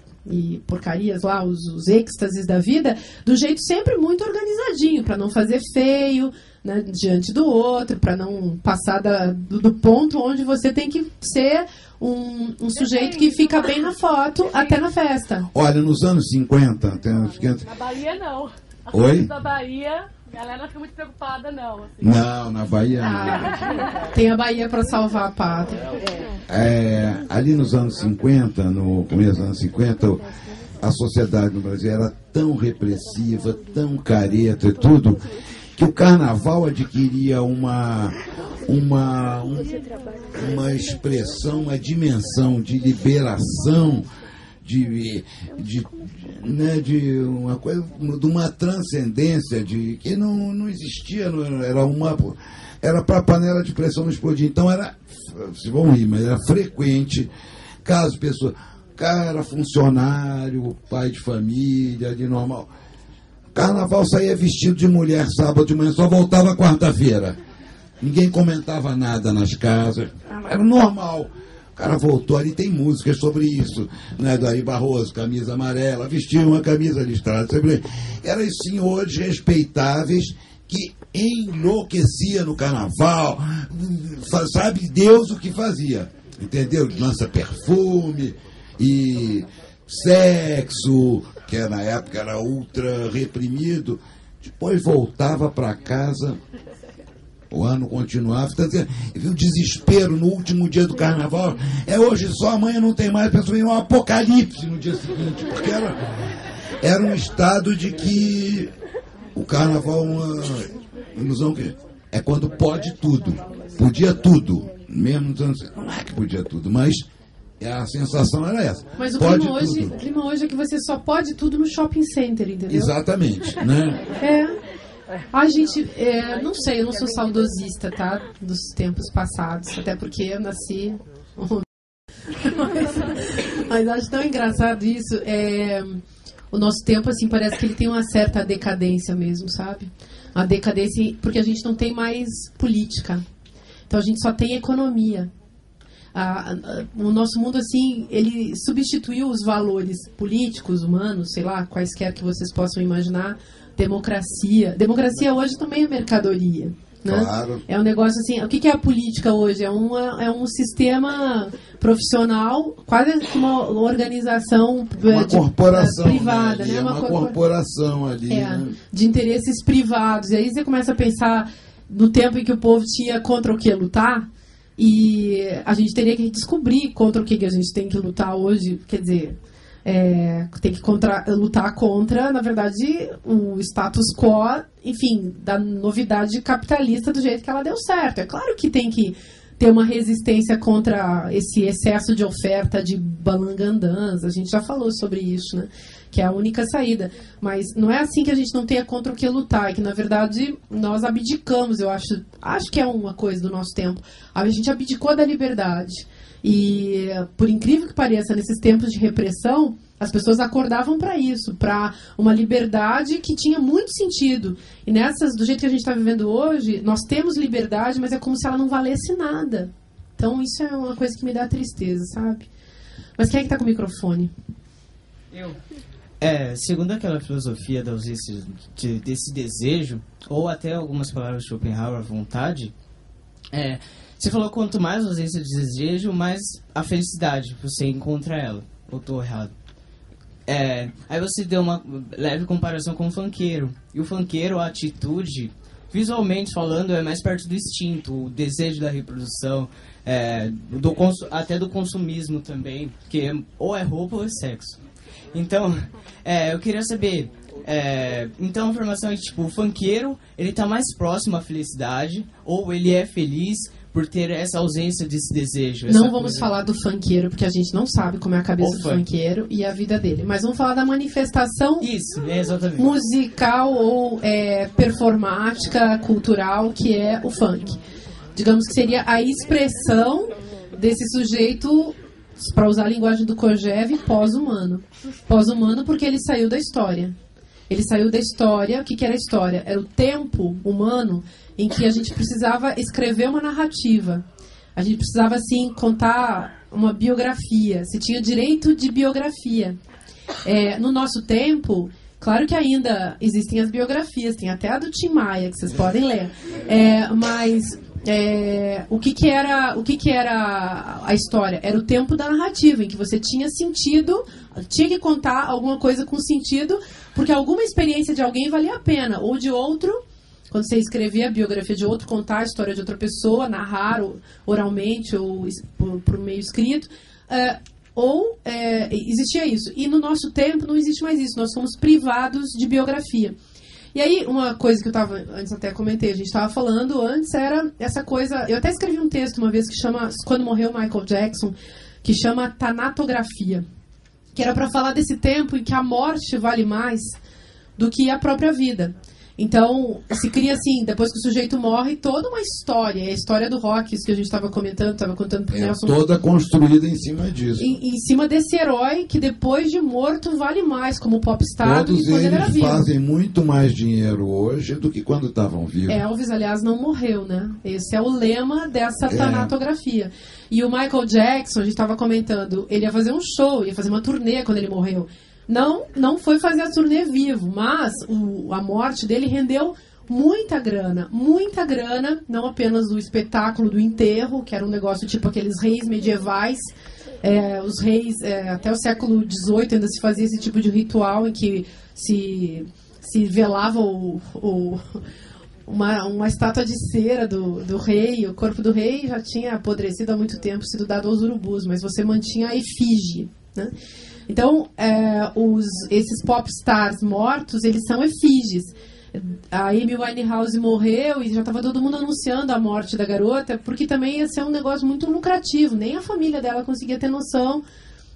porcarias lá, os êxtases da vida, do jeito sempre muito organizadinho, para não fazer feio, né, diante do outro, para não passar do ponto onde você tem que ser um sujeito que fica bem na foto até na festa. Olha, nos anos 50... Na Bahia, não. Oi? Na Bahia, a galera não fica muito preocupada, não. Assim. Não, na Bahia não. Tem a Bahia para salvar a pátria. Ali nos anos 50, no começo dos anos 50, a sociedade no Brasil era tão repressiva, tão careta e tudo, que o carnaval adquiria uma expressão, uma dimensão de liberação, de uma coisa, de uma transcendência que não existia, era para a panela de pressão não explodir. Então vocês vão rir, mas era frequente, caso pessoa, cara funcionário, pai de família, de normal, carnaval saía vestido de mulher sábado de manhã, só voltava quarta-feira. Ninguém comentava nada nas casas. Era normal. O cara voltou, ali tem músicas sobre isso, né? Do Ari Barroso, camisa amarela, vestia uma camisa listrada. Eram senhores respeitáveis que enlouquecia no carnaval. Sabe Deus o que fazia. Entendeu? Lança perfume e sexo, que na época era ultra reprimido. Depois voltava para casa, o ano continuava, o desespero no último dia do carnaval. Hoje só, amanhã não tem mais, pensou em um apocalipse no dia seguinte, porque era um estado de que o carnaval é uma ilusão que é quando pode tudo, podia tudo, mesmo nos anos, não é que podia tudo, mas a sensação era essa. Mas o clima hoje é que você só pode tudo no shopping center, entendeu? Exatamente, né? A gente, não sei, eu não sou saudosista, tá? Dos tempos passados, até porque eu nasci... mas acho tão engraçado isso. O nosso tempo, assim, parece que ele tem uma certa decadência mesmo, sabe? A decadência, porque a gente não tem mais política. Então a gente só tem economia. O nosso mundo, assim, ele substituiu os valores políticos, humanos, sei lá, quaisquer que vocês possam imaginar. Democracia hoje também é mercadoria, né? Claro. É um negócio assim, o que é a política hoje? É um sistema profissional, quase uma organização uma corporação privada, né? Uma corporação ali, né? De interesses privados. E aí você começa a pensar no tempo em que o povo tinha contra o que lutar, e a gente teria que descobrir contra o que a gente tem que lutar hoje. Quer dizer, tem que lutar contra, na verdade, o status quo, enfim, da novidade capitalista do jeito que ela deu certo. É claro que tem que ter uma resistência contra esse excesso de oferta de balangandãs. A gente já falou sobre isso, né? Que é a única saída. Mas não é assim que a gente não tenha contra o que lutar. É que, na verdade, nós abdicamos, eu acho que é uma coisa do nosso tempo. A gente abdicou da liberdade. E, por incrível que pareça, nesses tempos de repressão, as pessoas acordavam para isso, para uma liberdade que tinha muito sentido. E do jeito que a gente está vivendo hoje, nós temos liberdade, mas é como se ela não valesse nada. Então, isso é uma coisa que me dá tristeza, sabe? Mas quem é que está com o microfone? Eu. Segundo aquela filosofia da ausência desse desejo, ou até algumas palavras de Schopenhauer, vontade, você falou que quanto mais ausência de desejo, mais a felicidade, você encontra ela. Ou estou errado? Aí você deu uma leve comparação com o funkeiro. E o funkeiro, a atitude, visualmente falando, é mais perto do instinto, o desejo da reprodução, até do consumismo também, que ou é roupa ou é sexo. Então, eu queria saber, Então a informação é que, tipo, o funkeiro, ele tá mais próximo à felicidade, ou ele é feliz por ter essa ausência desse desejo. Não vamos falar do funkeiro, porque a gente não sabe como é a cabeça do funkeiro e a vida dele. Mas vamos falar da manifestação musical ou performática, cultural, que é o funk. Digamos que seria a expressão desse sujeito, para usar a linguagem do Kojève, pós-humano. Pós-humano porque ele saiu da história. Ele saiu da história. O que era a história? Era o tempo humano em que a gente precisava escrever uma narrativa. A gente precisava, assim, contar uma biografia. Se tinha direito de biografia. No nosso tempo, claro que ainda existem as biografias. Tem até a do Tim Maia, que vocês podem ler. Mas o que era a história? Era o tempo da narrativa, em que você tinha sentido, tinha que contar alguma coisa com sentido, porque alguma experiência de alguém valia a pena, ou de outro. Quando você escrevia a biografia de outro, contar a história de outra pessoa, narrar oralmente ou por meio escrito, existia isso. E no nosso tempo não existe mais isso, nós fomos privados de biografia. E aí, uma coisa que eu estava, antes até comentei, a gente estava falando antes, era essa coisa, eu até escrevi um texto uma vez que chama, quando morreu Michael Jackson, que chama Tanatografia, que era para falar desse tempo em que a morte vale mais do que a própria vida. Então, se cria assim, depois que o sujeito morre, toda uma história. É a história do rock, isso que a gente estava comentando, estava contando pro Nelson. Toda construída em cima disso. Em cima desse herói que depois de morto vale mais como popstar do que quando ele era vivo. Todos eles fazem muito mais dinheiro hoje do que quando estavam vivos. Elvis, aliás, não morreu, né? Esse é o lema dessa tanatografia. E o Michael Jackson, a gente estava comentando, ele ia fazer um show, ia fazer uma turnê quando ele morreu. Não foi fazer a turnê vivo, mas a morte dele rendeu muita grana, não apenas do espetáculo do enterro, que era um negócio tipo aqueles reis medievais, os reis, até o século XVIII ainda se fazia esse tipo de ritual em que se velava uma estátua de cera do rei, o corpo do rei já tinha apodrecido há muito tempo, sido dado aos urubus, mas você mantinha a efígie, né? Então, esses popstars mortos, eles são efígies. A Amy Winehouse morreu e já estava todo mundo anunciando a morte da garota, porque também ia ser um negócio muito lucrativo. Nem a família dela conseguia ter noção,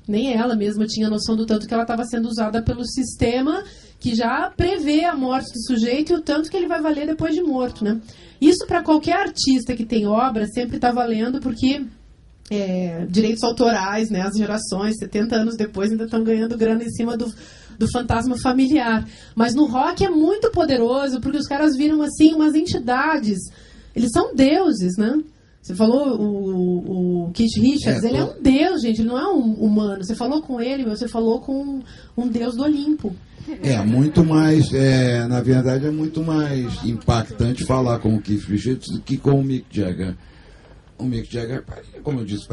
nem ela mesma tinha noção do tanto que ela estava sendo usada pelo sistema que já prevê a morte do sujeito e o tanto que ele vai valer depois de morto, né? Isso para qualquer artista que tem obra sempre está valendo, porque direitos autorais, né? As gerações, 70 anos depois, ainda estão ganhando grana em cima do fantasma familiar. Mas no rock é muito poderoso, porque os caras viram, assim, umas entidades. Eles são deuses, né? Você falou o Keith Richards, ele é um deus, gente, ele não é um humano. Você falou com ele, você falou com um deus do Olimpo. Muito mais, na verdade, é muito mais impactante falar com o Keith Richards do que com o Mick Jagger. O Mick Jagger, como eu disse,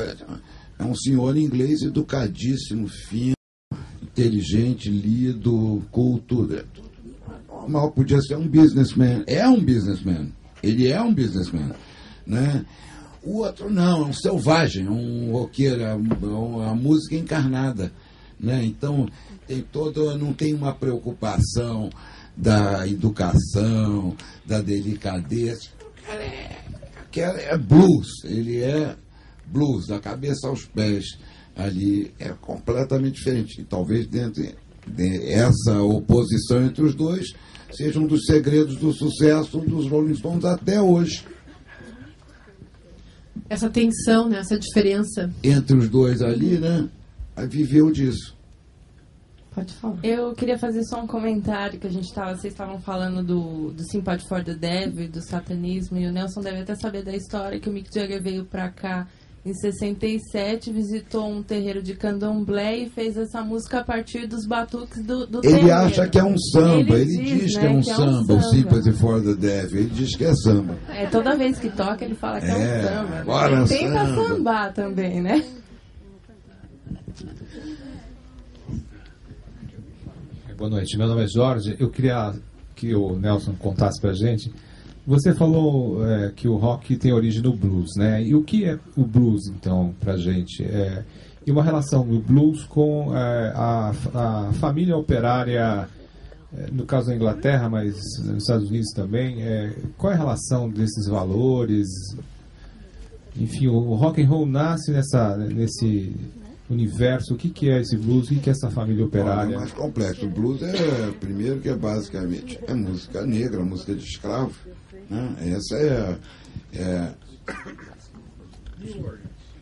é um senhor inglês educadíssimo, fino, inteligente, lido, culto. Normal, podia ser um businessman. É um businessman. Ele é um businessman, né? O outro não, é um selvagem, um roqueiro, é uma música encarnada, né? Então, não tem uma preocupação da educação, da delicadeza. Que é blues, ele é blues, da cabeça aos pés, ali é completamente diferente. E talvez dentro essa oposição entre os dois seja um dos segredos do sucesso dos Rolling Stones até hoje. Essa tensão, né, essa diferença entre os dois ali, né, viveu disso. Pode falar. Eu queria fazer só um comentário que vocês estavam falando do Sympathy for the Devil, do satanismo, e o Nelson deve até saber da história que o Mick Jagger veio pra cá em 67, visitou um terreiro de candomblé e fez essa música a partir dos batuques do terreiro. Ele acha que é um samba, ele diz que é um samba, o Sympathy for the Devil, ele diz que é samba. Toda vez que toca ele fala que é um samba. Agora Ele tenta sambar também, né? Boa noite, meu nome é Jorge. Eu queria que o Nelson contasse pra gente. Você falou que o rock tem origem no blues, né? E o que é o blues, então, pra gente? E uma relação do blues com a família operária no caso da Inglaterra, mas nos Estados Unidos também, qual é a relação desses valores? Enfim, o rock and roll nasce nesse universo. O que é esse blues? O que é essa família operária? É mais complexo. O blues primeiro que basicamente música negra, música de escravo, né? Essa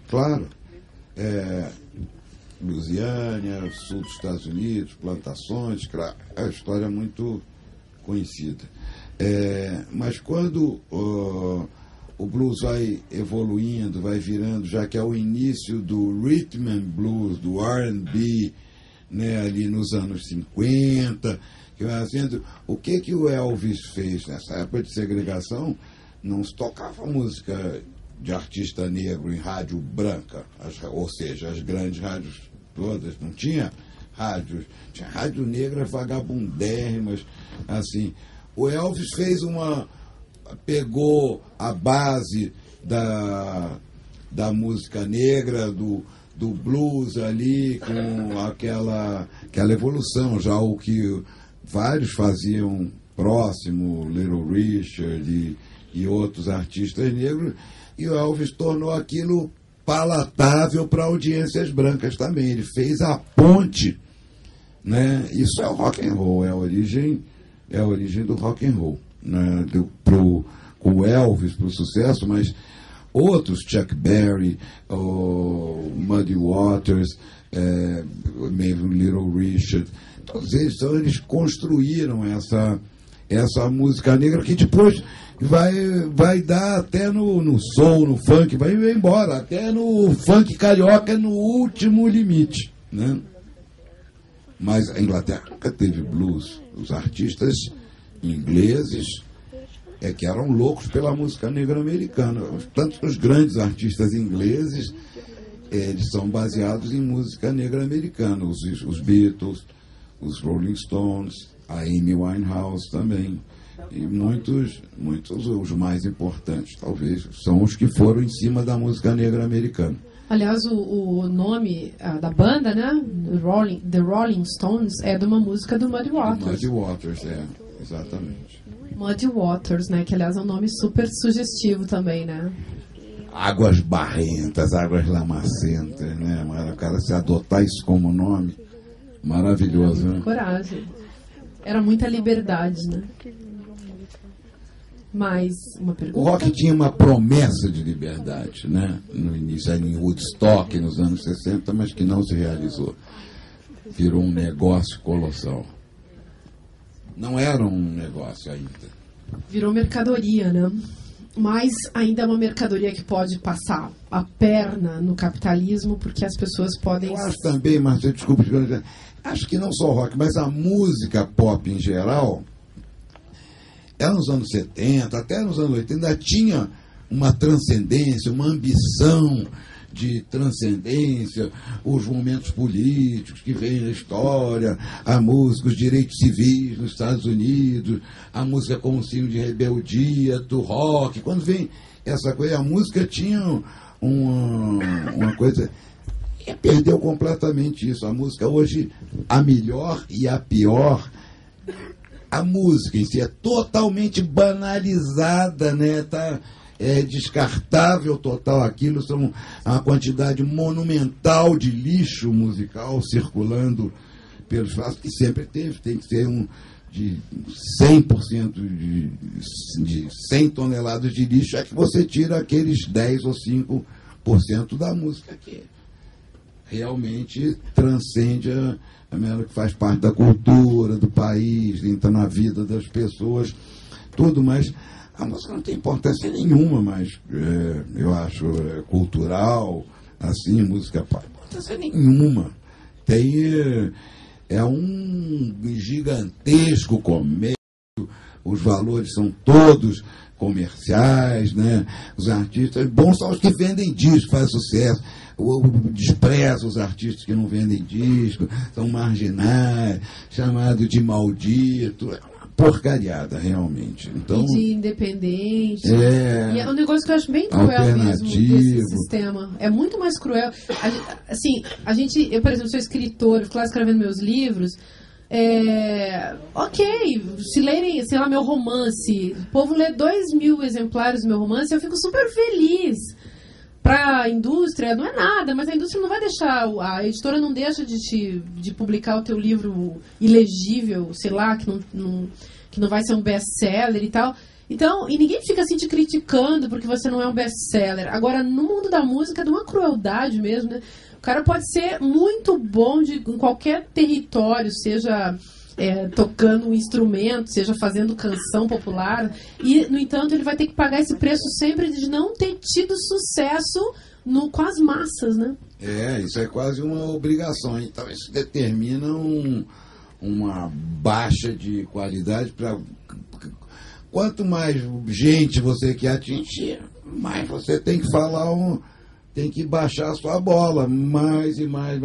claro, Louisiana, sul dos Estados Unidos, plantações, é uma história muito conhecida. Mas quando o blues vai evoluindo, vai virando, já que é o início do rhythm and blues, do R&B, né, ali nos anos 50, que vai sendo, o que o Elvis fez nessa época de segregação? Não se tocava música de artista negro em rádio branca, ou seja, as grandes rádios todas, não tinha rádios, tinha rádio negra vagabundérrimas, assim. O Elvis pegou a base da música negra, do blues ali, com aquela evolução, já o que vários faziam próximo, Little Richard e outros artistas negros, e o Elvis tornou aquilo palatável para audiências brancas também. Ele fez a ponte, né? Isso é o rock and roll, é a origem do rock and roll, né? Com o Elvis para o sucesso, mas outros, Chuck Berry, Muddy Waters, mesmo Little Richard, todos eles construíram essa música negra que depois vai dar até no soul, no funk, vai embora, até no funk carioca no último limite, né? Mas a Inglaterra nunca teve blues. Os artistas ingleses que eram loucos pela música negra americana. Tanto os grandes artistas ingleses, eles são baseados em música negra americana. Os Beatles, os Rolling Stones, a Amy Winehouse também. E muitos, os mais importantes, talvez, são os que foram em cima da música negra americana. Aliás, o nome da banda, né? The Rolling Stones, é de uma música do Muddy Waters. Muddy Waters, exatamente. Muddy Waters, né? Que, aliás, é um nome super sugestivo também, né? Águas barrentas, águas lamacentas, né? Mas o cara se adotar isso como nome, maravilhoso, né? Coragem. Era muita liberdade, né? Mais uma pergunta. O rock tinha uma promessa de liberdade, né? No início, em Woodstock, nos anos 60, mas que não se realizou. Virou um negócio colossal. Não era um negócio ainda. Virou mercadoria, né? Mas ainda é uma mercadoria que pode passar a perna no capitalismo, porque as pessoas podem... Eu acho também, Marcelo, desculpe, acho que não só o rock, mas a música pop em geral... nos anos 70, até nos anos 80, ainda tinha uma transcendência, uma ambição de transcendência, os momentos políticos que vêm na história, a música, os direitos civis nos Estados Unidos, a música como signo de rebeldia do rock. Quando vem essa coisa, a música tinha uma coisa... perdeu completamente isso. A música hoje, a melhor e a pior... A música em si é totalmente banalizada, né? É descartável total aquilo, são uma quantidade monumental de lixo musical circulando pelos espaços, que sempre teve, tem que ser de 100% de 100 toneladas de lixo, é que você tira aqueles 10 ou 5% da música que realmente transcende que faz parte da cultura do país, entra na vida das pessoas, tudo, mas a música não tem importância nenhuma, mas eu acho cultural, assim, música pop, não tem importância nenhuma. É um gigantesco comércio, os valores são todos comerciais, né? Os artistas bons são os que vendem disco, fazem sucesso. Despreza os artistas que não vendem disco, são marginais, chamado de maldito, é uma porcariada realmente. Então, e de independente. E é um negócio que eu acho bem cruel mesmo, esse sistema. É muito mais cruel. Eu, por exemplo, sou escritora, fico lá escrevendo meus livros, Ok, se lerem, sei lá, meu romance, o povo lê 2.000 exemplares do meu romance, eu fico super feliz. Para a indústria não é nada, mas a indústria não vai deixar, a editora não deixa de publicar o teu livro ilegível, sei lá, que não vai ser um best-seller e tal. Então, e ninguém fica assim te criticando porque você não é um best-seller. Agora, no mundo da música, é de uma crueldade mesmo, né? O cara pode ser muito bom em qualquer território, seja tocando um instrumento, seja fazendo canção popular, e, no entanto, ele vai ter que pagar esse preço sempre de não ter tido sucesso com as massas, né? Isso é quase uma obrigação. Então, isso determina uma baixa de qualidade para... Quanto mais gente você quer atingir, mais você tem que falar tem que baixar a sua bola, mais e mais.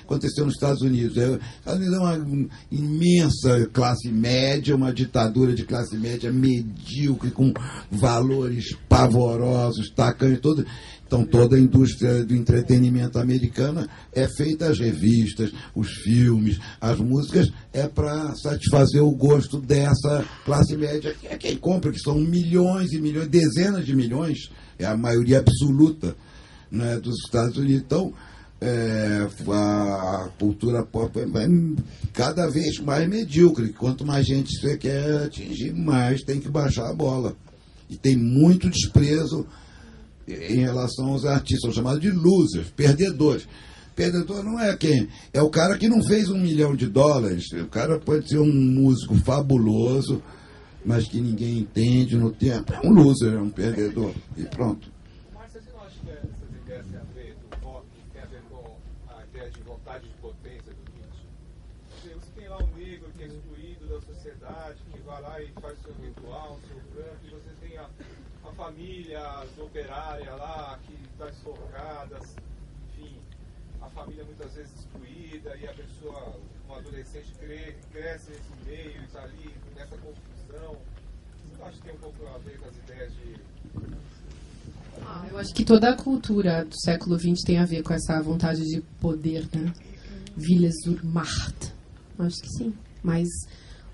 Aconteceu nos Estados Unidos. Os Estados Unidos é uma imensa classe média, uma ditadura de classe média medíocre, com valores pavorosos, tacanhos, todo. Então, toda a indústria do entretenimento americana é feita, as revistas, os filmes, as músicas, para satisfazer o gosto dessa classe média, que é quem compra, que são milhões e milhões, dezenas de milhões, é a maioria absoluta, né, dos Estados Unidos. Então, a cultura pop é cada vez mais medíocre. Quanto mais gente você quer atingir, mais tem que baixar a bola. E tem muito desprezo em relação aos artistas, são chamados de losers, perdedores. Perdedor não é quem? É o cara que não fez $1 milhão. O cara pode ser um músico fabuloso, mas que ninguém entende no tempo. É um loser, é um perdedor. E pronto. Márcia, você não acha que essas ideias têm a ver do rock, tem a ver com a ideia de vontade de potência do ritmo? Você tem lá um negro que é excluído da sociedade, que vai lá e faz o seu ritual, o seu canto, e você tem a família operária lá, que está desfocada, enfim, a família muitas vezes excluída, e a pessoa, um adolescente, cresce nesse meio e está ali nessa confusão. Você não acha que tem um pouco a ver com as ideias de... Eu acho que toda a cultura do século XX tem a ver com essa vontade de poder, né? Villes zur Macht. Eu acho que sim. Mas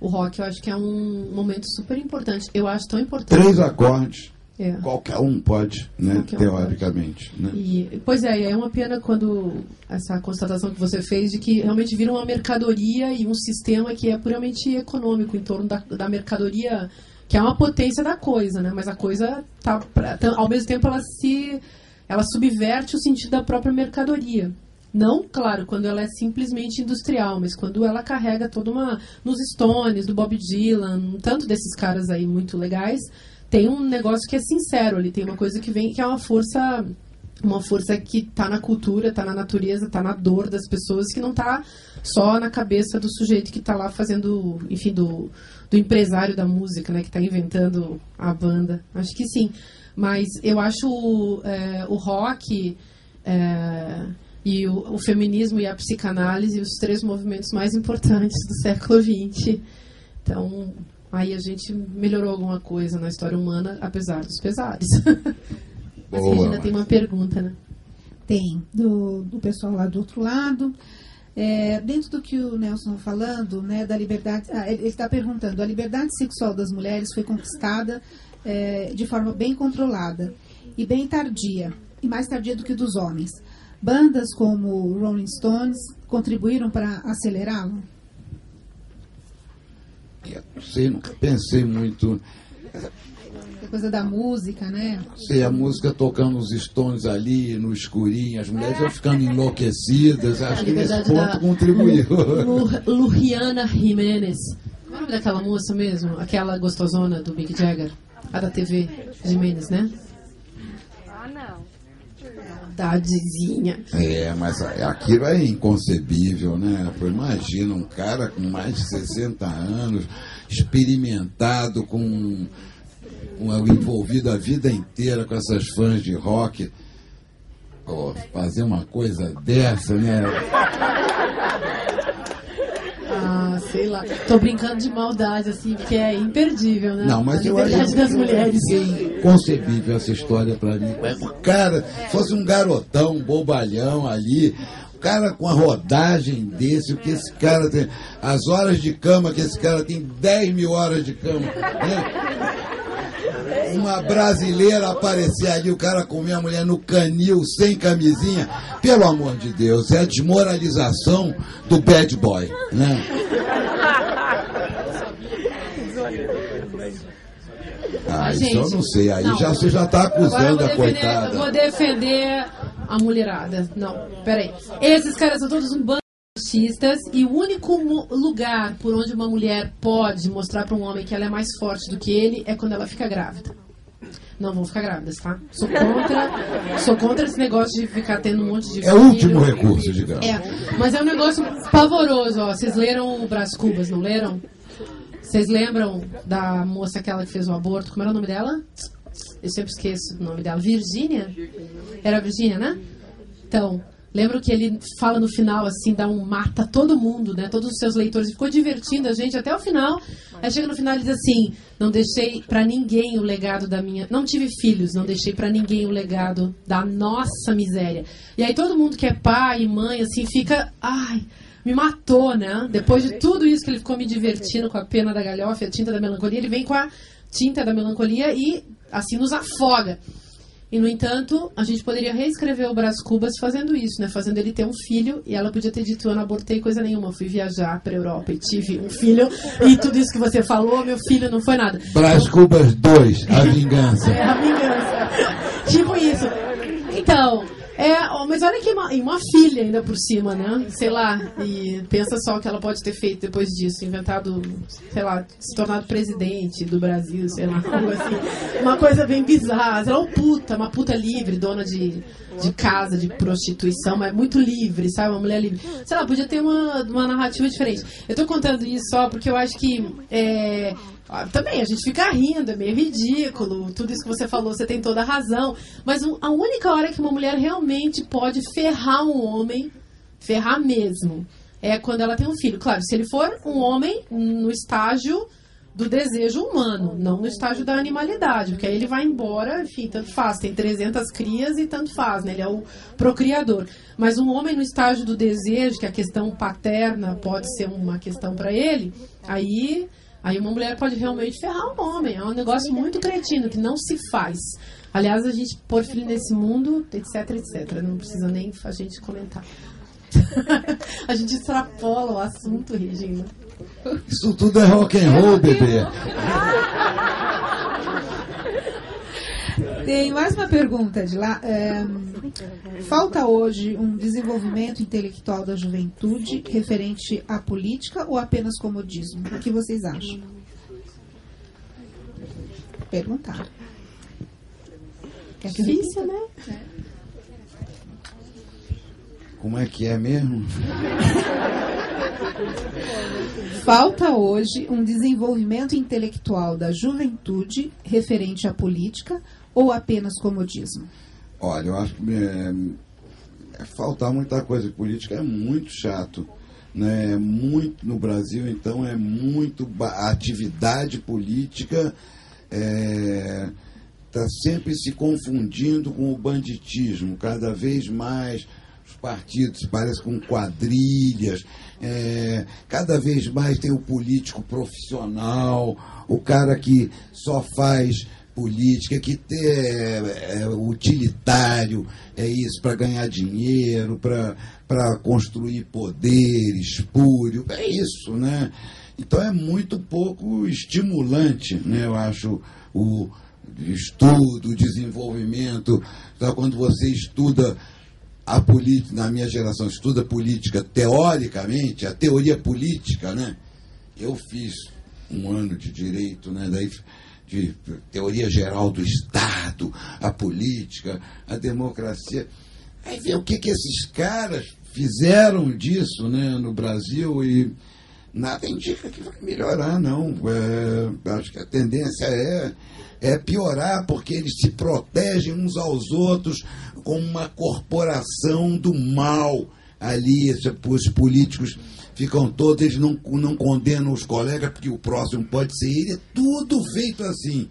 o rock eu acho que é um momento super importante. Eu acho tão importante. 3 acordes. Qualquer um pode, né? Teoricamente. Né? Pois é uma pena quando essa constatação que você fez de que realmente vira uma mercadoria e um sistema que é puramente econômico em torno da mercadoria, que é uma potência da coisa, né? Mas a coisa ao mesmo tempo ela subverte o sentido da própria mercadoria. Não, claro, quando ela é simplesmente industrial, mas quando ela carrega toda nos Stones, do Bob Dylan, tanto desses caras aí muito legais, tem um negócio que é sincero ali, tem uma coisa que vem, que é uma força que está na cultura, está na natureza, está na dor das pessoas, que não está só na cabeça do sujeito que está lá fazendo, enfim, do empresário da música, né, que está inventando a banda. Acho que sim, mas eu acho o rock e o feminismo e a psicanálise os 3 movimentos mais importantes do século XX. Então, aí a gente melhorou alguma coisa na história humana, apesar dos pesares. Mas a Regina tem uma pergunta, né? Tem, do pessoal lá do outro lado. Dentro do que o Nelson está falando, né, da liberdade... ele está perguntando, a liberdade sexual das mulheres foi conquistada de forma bem controlada e bem tardia, e mais tardia do que dos homens. Bandas como Rolling Stones contribuíram para acelerá-lo? Eu não sei, nunca pensei muito. A coisa da música, né? Sei, a música tocando os Stones ali, no escurinho, as mulheres vão ficando enlouquecidas. Acho que nesse ponto contribuiu. Luciana Jiménez. Qual é o nome daquela moça mesmo? Aquela gostosona do Mick Jagger? A da TV, Jiménez, né? Dadezinha. Mas aquilo é inconcebível, né? Imagina um cara com mais de 60 anos, experimentado, envolvido a vida inteira com essas fãs de rock, fazer uma coisa dessa, né? Sei lá. Tô brincando de maldade, assim, porque é imperdível, né? Não, mas eu acho das mulheres. Inconcebível essa história pra mim. O cara, fosse um garotão, um bobalhão ali, o cara com a rodagem desse, o que esse cara tem, as horas de cama que esse cara tem, 10 mil horas de cama, né? Uma brasileira aparecer ali, o cara comer a mulher no canil, sem camisinha, pelo amor de Deus, é a desmoralização do bad boy, né? Isso eu não sei, aí não. Você já está acusando a coitada. Eu vou defender a mulherada. Não, peraí. Esses caras são todos um bando de machistas e o único lugar por onde uma mulher pode mostrar para um homem que ela é mais forte do que ele é quando ela fica grávida. Não vão ficar grávidas, tá? Sou contra esse negócio de ficar tendo um monte de filho. É o último recurso, digamos. Mas é um negócio pavoroso, ó. Vocês leram o Brás Cubas, não leram? Vocês lembram da moça aquela que fez o aborto? Como era o nome dela? Eu sempre esqueço o nome dela. Virgínia? Era Virgínia, né? Então, lembro que ele fala no final, assim, mata todo mundo, né? Todos os seus leitores. Ficou divertindo a gente até o final. Aí chega no final e diz assim, não deixei pra ninguém o legado da minha... Não tive filhos, não deixei pra ninguém o legado da nossa miséria. E aí todo mundo que é pai e mãe, assim, fica... Ai... Me matou, né? Depois de tudo isso que ele ficou me divertindo com a pena da galhofa, a tinta da melancolia, ele vem com a tinta da melancolia e, assim, nos afoga. E, no entanto, a gente poderia reescrever o Brás Cubas fazendo isso, né? Fazendo ele ter um filho e ela podia ter dito, eu não abortei coisa nenhuma, fui viajar pra Europa e tive um filho e tudo isso que você falou, meu filho não foi nada. Brás Cubas 2, a vingança. É, a vingança. Tipo isso. Então... mas olha que uma filha ainda por cima, né? Sei lá, e pensa só o que ela pode ter feito depois disso, inventado, sei lá, se tornado presidente do Brasil, sei lá, algo assim. Uma coisa bem bizarra. Ela é uma puta livre, dona de casa, de prostituição, mas muito livre, sabe? Uma mulher livre. Sei lá, podia ter uma narrativa diferente. Eu tô contando isso só porque eu acho que também a gente fica rindo, é meio ridículo, tudo isso que você falou, você tem toda a razão, mas a única hora que uma mulher realmente pode ferrar um homem, ferrar mesmo, é quando ela tem um filho. Claro, se ele for um homem no estágio do desejo humano, não no estágio da animalidade, porque aí ele vai embora, enfim, tanto faz, tem 300 crias e tanto faz, né? Ele é o procriador. Mas um homem no estágio do desejo, que a questão paterna pode ser uma questão para ele, aí uma mulher pode realmente ferrar um homem. É um negócio muito cretino, que não se faz. Aliás, a gente pôr filho nesse mundo, etc, etc. Não precisa nem a gente comentar. A gente extrapola o assunto, Regina. Isso tudo é rock and roll, bebê. Tem mais uma pergunta de lá. Falta hoje um desenvolvimento intelectual da juventude referente à política ou apenas comodismo? O que vocês acham? Perguntar. Difícil, né? Como é que é mesmo? Falta hoje um desenvolvimento intelectual da juventude referente à política ou apenas comodismo? Olha, eu acho que faltar muita coisa. Política é muito chato, né? Muito no Brasil, então é muito a atividade política está sempre se confundindo com o banditismo, cada vez mais. Os partidos parecem com quadrilhas, cada vez mais tem o político profissional, o cara que só faz política, que é utilitário, é isso, para ganhar dinheiro, para construir poder espúrio, é isso, né? Então é muito pouco estimulante, né? Eu acho, o estudo, o desenvolvimento. Então, quando você estuda a política, na minha geração, estuda política teoricamente, a teoria política, né? Eu fiz um ano de direito, né? Daí, de teoria geral do Estado, a política, a democracia. Aí vê o que esses caras fizeram disso, né, no Brasil, e nada indica que vai melhorar, não. Acho que a tendência é piorar, porque eles se protegem uns aos outros como uma corporação do mal ali. Os políticos ficam todos, eles não condenam os colegas, porque o próximo pode ser ele. É tudo feito assim.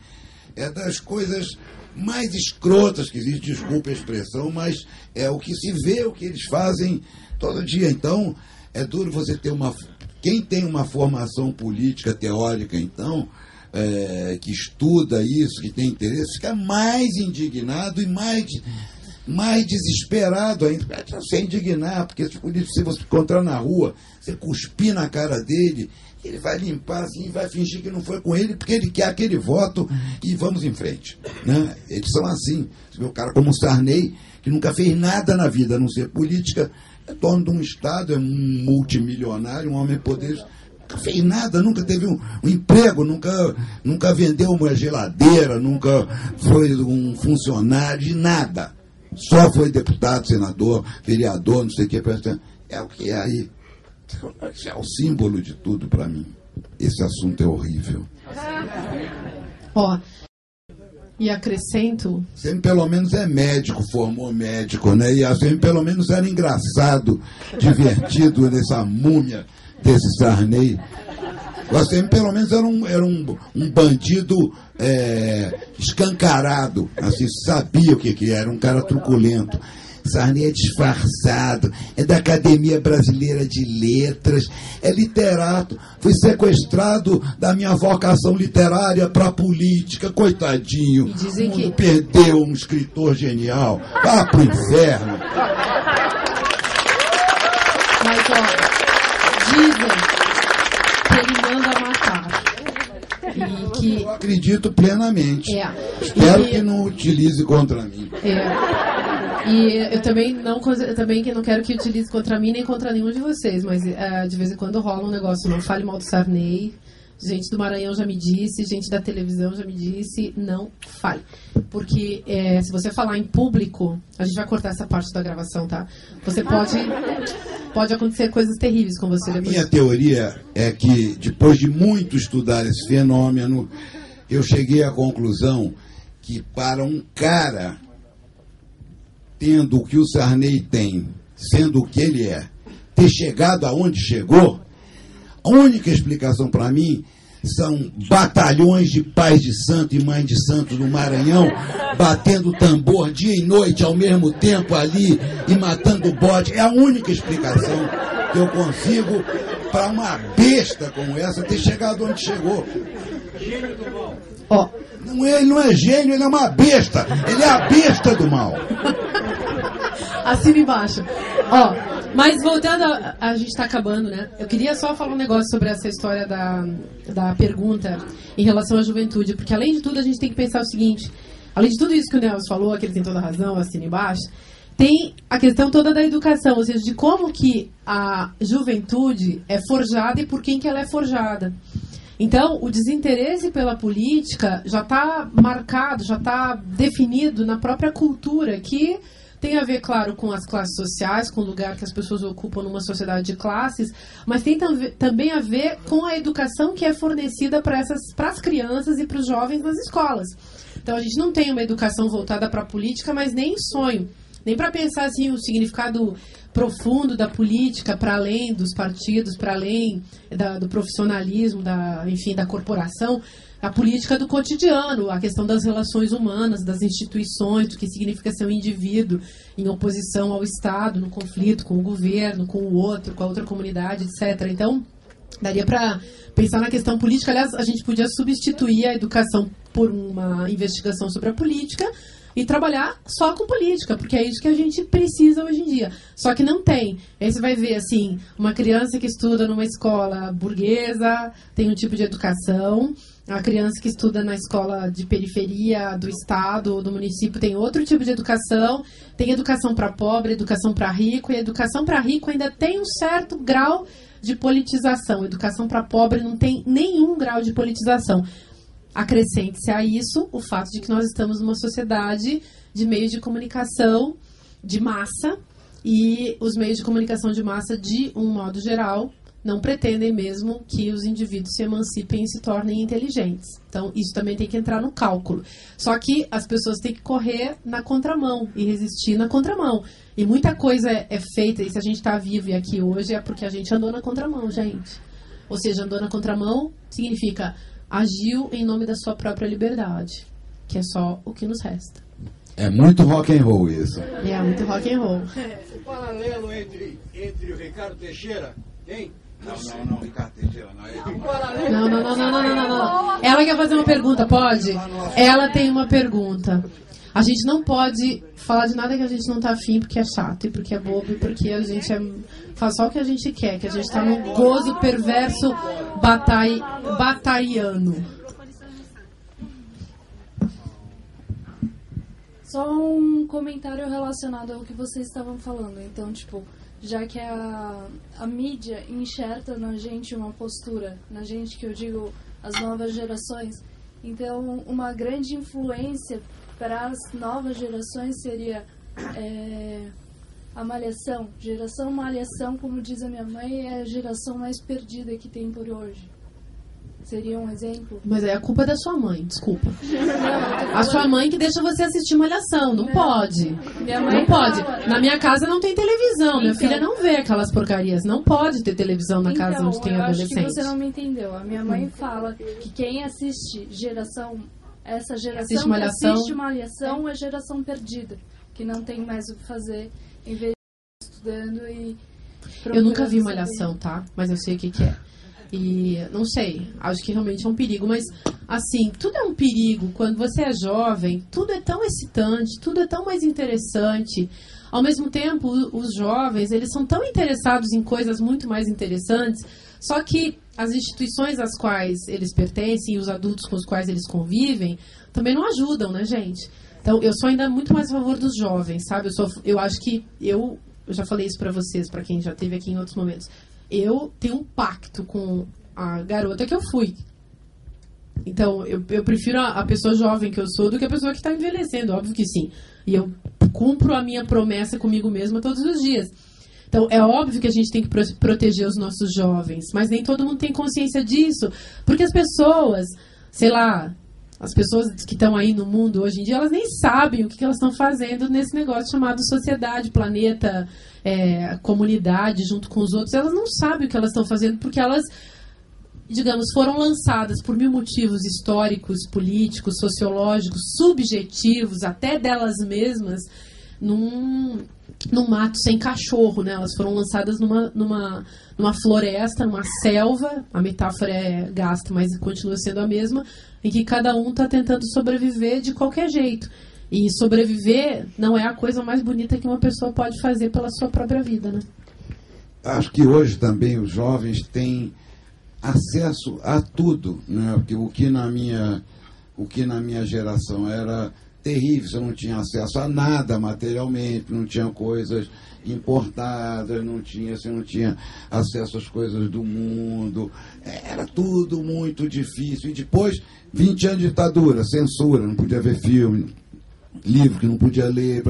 É das coisas mais escrotas que existem, desculpa a expressão, mas é o que se vê, o que eles fazem todo dia. Então, é duro você ter quem tem uma formação política teórica, então, que estuda isso, que tem interesse, fica mais indignado e mais desesperado ainda. Você indignar, porque se você encontrar na rua, você cuspir na cara dele, ele vai limpar assim, vai fingir que não foi com ele, porque ele quer aquele voto e vamos em frente. Né? Eles são assim. Você vê o cara como o Sarney, que nunca fez nada na vida, a não ser política, é dono de um Estado, é um multimilionário, um homem poderoso. Nunca fez nada, nunca teve um emprego, nunca vendeu uma geladeira, nunca foi um funcionário de nada. Só foi deputado, senador, vereador, não sei o que. É o que é aí. É o símbolo de tudo para mim. Esse assunto é horrível. Ó, e acrescento... Sempre pelo menos é médico, formou médico, né? E sempre pelo menos era engraçado, divertido nessa múmia desse Sarney. Você pelo menos era um bandido escancarado, assim, sabia o que era, um cara truculento. Sarney é disfarçado, é da Academia Brasileira de Letras, é literato, foi sequestrado da minha vocação literária para a política, coitadinho. E dizem que perdeu um escritor genial, vá pro inferno. Mas, ó, dizem que ele manda matar. E que... Eu acredito plenamente. Espero que não utilize contra mim. E eu também não quero que utilize contra mim nem contra nenhum de vocês, mas de vez em quando rola um negócio, não fale mal do Sarney. Gente do Maranhão já me disse, gente da televisão já me disse, não fale. Porque se você falar em público, a gente vai cortar essa parte da gravação, tá? Você pode acontecer coisas terríveis com você depois. Minha teoria é que, depois de muito estudar esse fenômeno, eu cheguei à conclusão que para um cara, tendo o que o Sarney tem, sendo o que ele é, ter chegado aonde chegou, a única explicação para mim são batalhões de pais de santo e mãe de santo no Maranhão, batendo tambor dia e noite ao mesmo tempo ali e matando bode. É a única explicação que eu consigo para uma besta como essa ter chegado onde chegou. Gênio do mal. Ó, ele não é gênio, ele é uma besta. Ele é a besta do mal. Assina embaixo. Ó, mas voltando, a gente está acabando, né? Eu queria só falar um negócio sobre essa história da pergunta em relação à juventude, porque além de tudo a gente tem que pensar o seguinte, além de tudo isso que o Nelson falou, que ele tem toda a razão, assina embaixo, tem a questão toda da educação, ou seja, de como que a juventude é forjada e por quem que ela é forjada. Então, o desinteresse pela política já está marcado, já está definido na própria cultura, que tem a ver, claro, com as classes sociais, com o lugar que as pessoas ocupam numa sociedade de classes, mas tem também a ver com a educação que é fornecida para as crianças e para os jovens nas escolas. Então, a gente não tem uma educação voltada para a política, mas nem em sonho. Nem para pensar assim, o significado profundo da política para além dos partidos, para além do profissionalismo, da corporação, a política do cotidiano, a questão das relações humanas, das instituições, do que significa ser um indivíduo em oposição ao Estado, no conflito com o governo, com o outro, com a outra comunidade, etc. Então, daria para pensar na questão política. Aliás, a gente podia substituir a educação por uma investigação sobre a política e trabalhar só com política, porque é isso que a gente precisa hoje em dia. Só que não tem. Aí você vai ver, assim, uma criança que estuda numa escola burguesa tem um tipo de educação, a criança que estuda na escola de periferia do estado ou do município tem outro tipo de educação, tem educação para pobre, educação para rico, e a educação para rico ainda tem um certo grau de politização. A educação para pobre não tem nenhum grau de politização. Acrescente-se a isso o fato de que nós estamos numa sociedade de meios de comunicação de massa, e os meios de comunicação de massa, de um modo geral, não pretendem mesmo que os indivíduos se emancipem e se tornem inteligentes. Então, isso também tem que entrar no cálculo. Só que as pessoas têm que correr na contramão e resistir na contramão. E muita coisa é feita, e se a gente está vivo e aqui hoje é porque a gente andou na contramão, gente. Ou seja, andou na contramão significa agiu em nome da sua própria liberdade. que é só o que nos resta. É muito rock and roll isso. É muito rock and roll. O paralelo entre o Ricardo Teixeira, hein? Não, Ricardo Teixeira, não. Não. Ela quer fazer uma pergunta, pode? Ela tem uma pergunta. A gente não pode falar de nada que a gente não tá afim, porque é chato, e porque é bobo, e porque a gente faz só o que a gente quer, que a gente tá num gozo perverso bataiano. Só um comentário relacionado ao que vocês estavam falando. Então, tipo, já que a mídia enxerta na gente uma postura, na gente que eu digo as novas gerações, então uma grande influência para as novas gerações seria a malhação. Geração malhação, como diz a minha mãe, é a geração mais perdida que tem por hoje. Seria um exemplo? Mas é a culpa da sua mãe, desculpa. A sua mãe que deixa você assistir Malhação, não pode. Minha mãe não pode. Fala. Na minha casa não tem televisão, minha filha não vê aquelas porcarias. Não pode ter televisão na casa onde tem adolescente. Acho que você não me entendeu. A minha mãe fala que quem assiste essa geração que assiste Malhação é geração perdida, que não tem mais o que fazer em vez de estudando e... Eu nunca vi Malhação, tá? Mas eu sei o que é. E não sei, acho que realmente é um perigo, mas assim, tudo é um perigo quando você é jovem, tudo é tão excitante, tudo é tão mais interessante. Ao mesmo tempo, os jovens, eles são tão interessados em coisas muito mais interessantes, só que as instituições às quais eles pertencem e os adultos com os quais eles convivem também não ajudam, né, gente? Então, eu sou ainda muito mais a favor dos jovens, sabe? Eu acho que eu já falei isso pra vocês, pra quem já esteve aqui em outros momentos. Eu tenho um pacto com a garota que eu fui. Então, eu prefiro a pessoa jovem que eu sou do que a pessoa que está envelhecendo, óbvio que sim. E eu cumpro a minha promessa comigo mesma todos os dias. Então, é óbvio que a gente tem que proteger os nossos jovens, mas nem todo mundo tem consciência disso. Porque as pessoas, sei lá, as pessoas que estão aí no mundo hoje em dia, elas nem sabem o que elas estão fazendo nesse negócio chamado sociedade, planeta, comunidade, junto com os outros. Elas não sabem o que elas estão fazendo porque elas, digamos, foram lançadas por mil motivos históricos, políticos, sociológicos, subjetivos, até delas mesmas, num mato sem cachorro, né? Elas foram lançadas numa floresta, numa selva, a metáfora é gasta, mas continua sendo a mesma, em que cada um está tentando sobreviver de qualquer jeito. E sobreviver não é a coisa mais bonita que uma pessoa pode fazer pela sua própria vida, né? Acho que hoje também os jovens têm acesso a tudo, né? O que na minha geração era terrível, você não tinha acesso a nada materialmente, não tinha coisas importadas, você não tinha acesso às coisas do mundo, era tudo muito difícil. E depois, 20 anos de ditadura, censura, não podia ver filme, livro que não podia ler.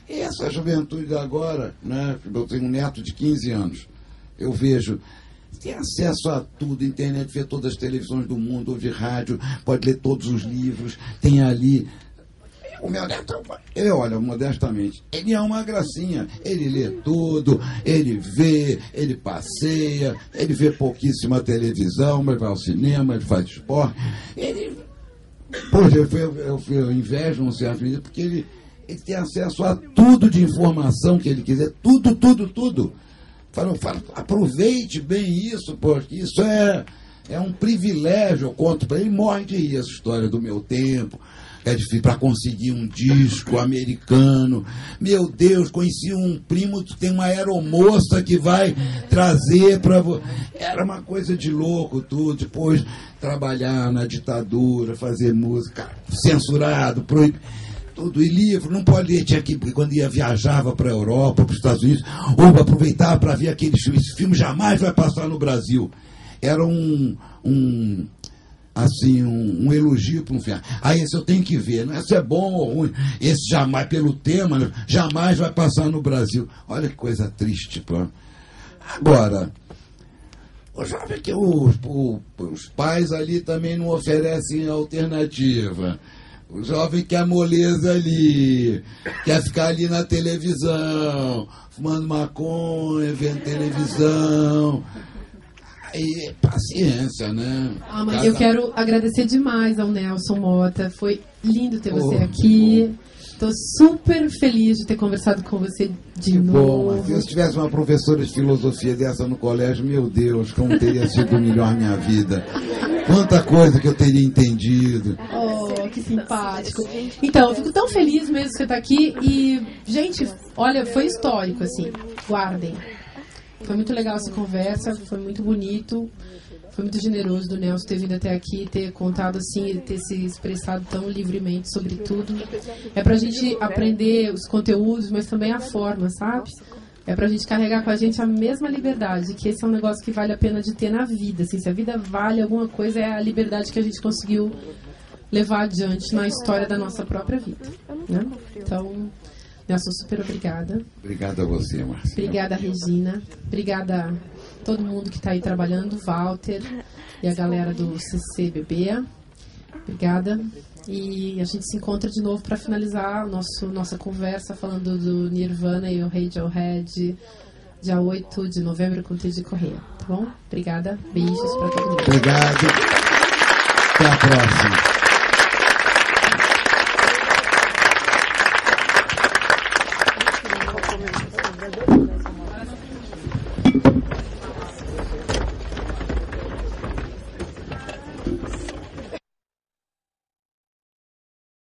E essa juventude agora, né? Eu tenho um neto de 15 anos, eu vejo, tem acesso a tudo, internet, vê todas as televisões do mundo, ouve rádio, pode ler todos os livros, tem ali. O meu neto, olha, modestamente, ele é uma gracinha. Ele lê tudo, ele vê, ele passeia, ele vê pouquíssima televisão, mas vai ao cinema, ele faz esporte. Poxa, eu invejo um certo nível, porque ele tem acesso a tudo de informação que ele quiser, tudo. Fala, aproveite bem isso, porque isso é um privilégio. Eu conto para ele, morre de rir essa história do meu tempo. É difícil para conseguir um disco americano. Meu Deus, conheci um primo que tem uma aeromoça que vai trazer para você. Era uma coisa de louco tudo. Depois trabalhar na ditadura, fazer música, censurado, proibido. Tudo. E livro, não pode ler, tinha que, quando viajava para a Europa, para os Estados Unidos, ou aproveitava para ver aqueles filmes. Esse filme jamais vai passar no Brasil. Era um elogio para um filme. Esse eu tenho que ver, não é se é bom ou ruim, esse jamais, pelo tema, né, jamais vai passar no Brasil. Olha que coisa triste, pô. Agora, o jovem que os pais ali também não oferecem alternativa. O jovem quer moleza ali, quer ficar ali na televisão, fumando maconha, vendo televisão. Aí, paciência, né? Mãe, eu quero agradecer demais ao Nelson Mota. Foi lindo ter você aqui. Estou super feliz de ter conversado com você de novo. Bom, se eu tivesse uma professora de filosofia dessa no colégio, meu Deus, como teria sido melhor minha vida. Quanta coisa que eu teria entendido. Oh, que simpático. Então, eu fico tão feliz mesmo que você está aqui. E, gente, olha, foi histórico, assim. Guardem. Foi muito legal essa conversa, foi muito bonito. Foi muito generoso do Nelson ter vindo até aqui, ter contado assim, ter se expressado tão livremente sobre tudo. É pra gente aprender os conteúdos, mas também a forma, sabe? É pra gente carregar com a gente a mesma liberdade, que esse é um negócio que vale a pena de ter na vida. Assim, se a vida vale alguma coisa, é a liberdade que a gente conseguiu levar adiante na história da nossa própria vida, né? Então, Nelson, super obrigada. Obrigado a você, Marcelo. Obrigada, Regina. Obrigada a todo mundo que está aí trabalhando, Walter e a galera do CCBB. Obrigada. E a gente se encontra de novo para finalizar nossa conversa falando do Nirvana e o Radiohead, dia 8 de novembro com o Tid Correia. Tá bom? Obrigada. Beijos para todo mundo. Obrigado. Até a próxima.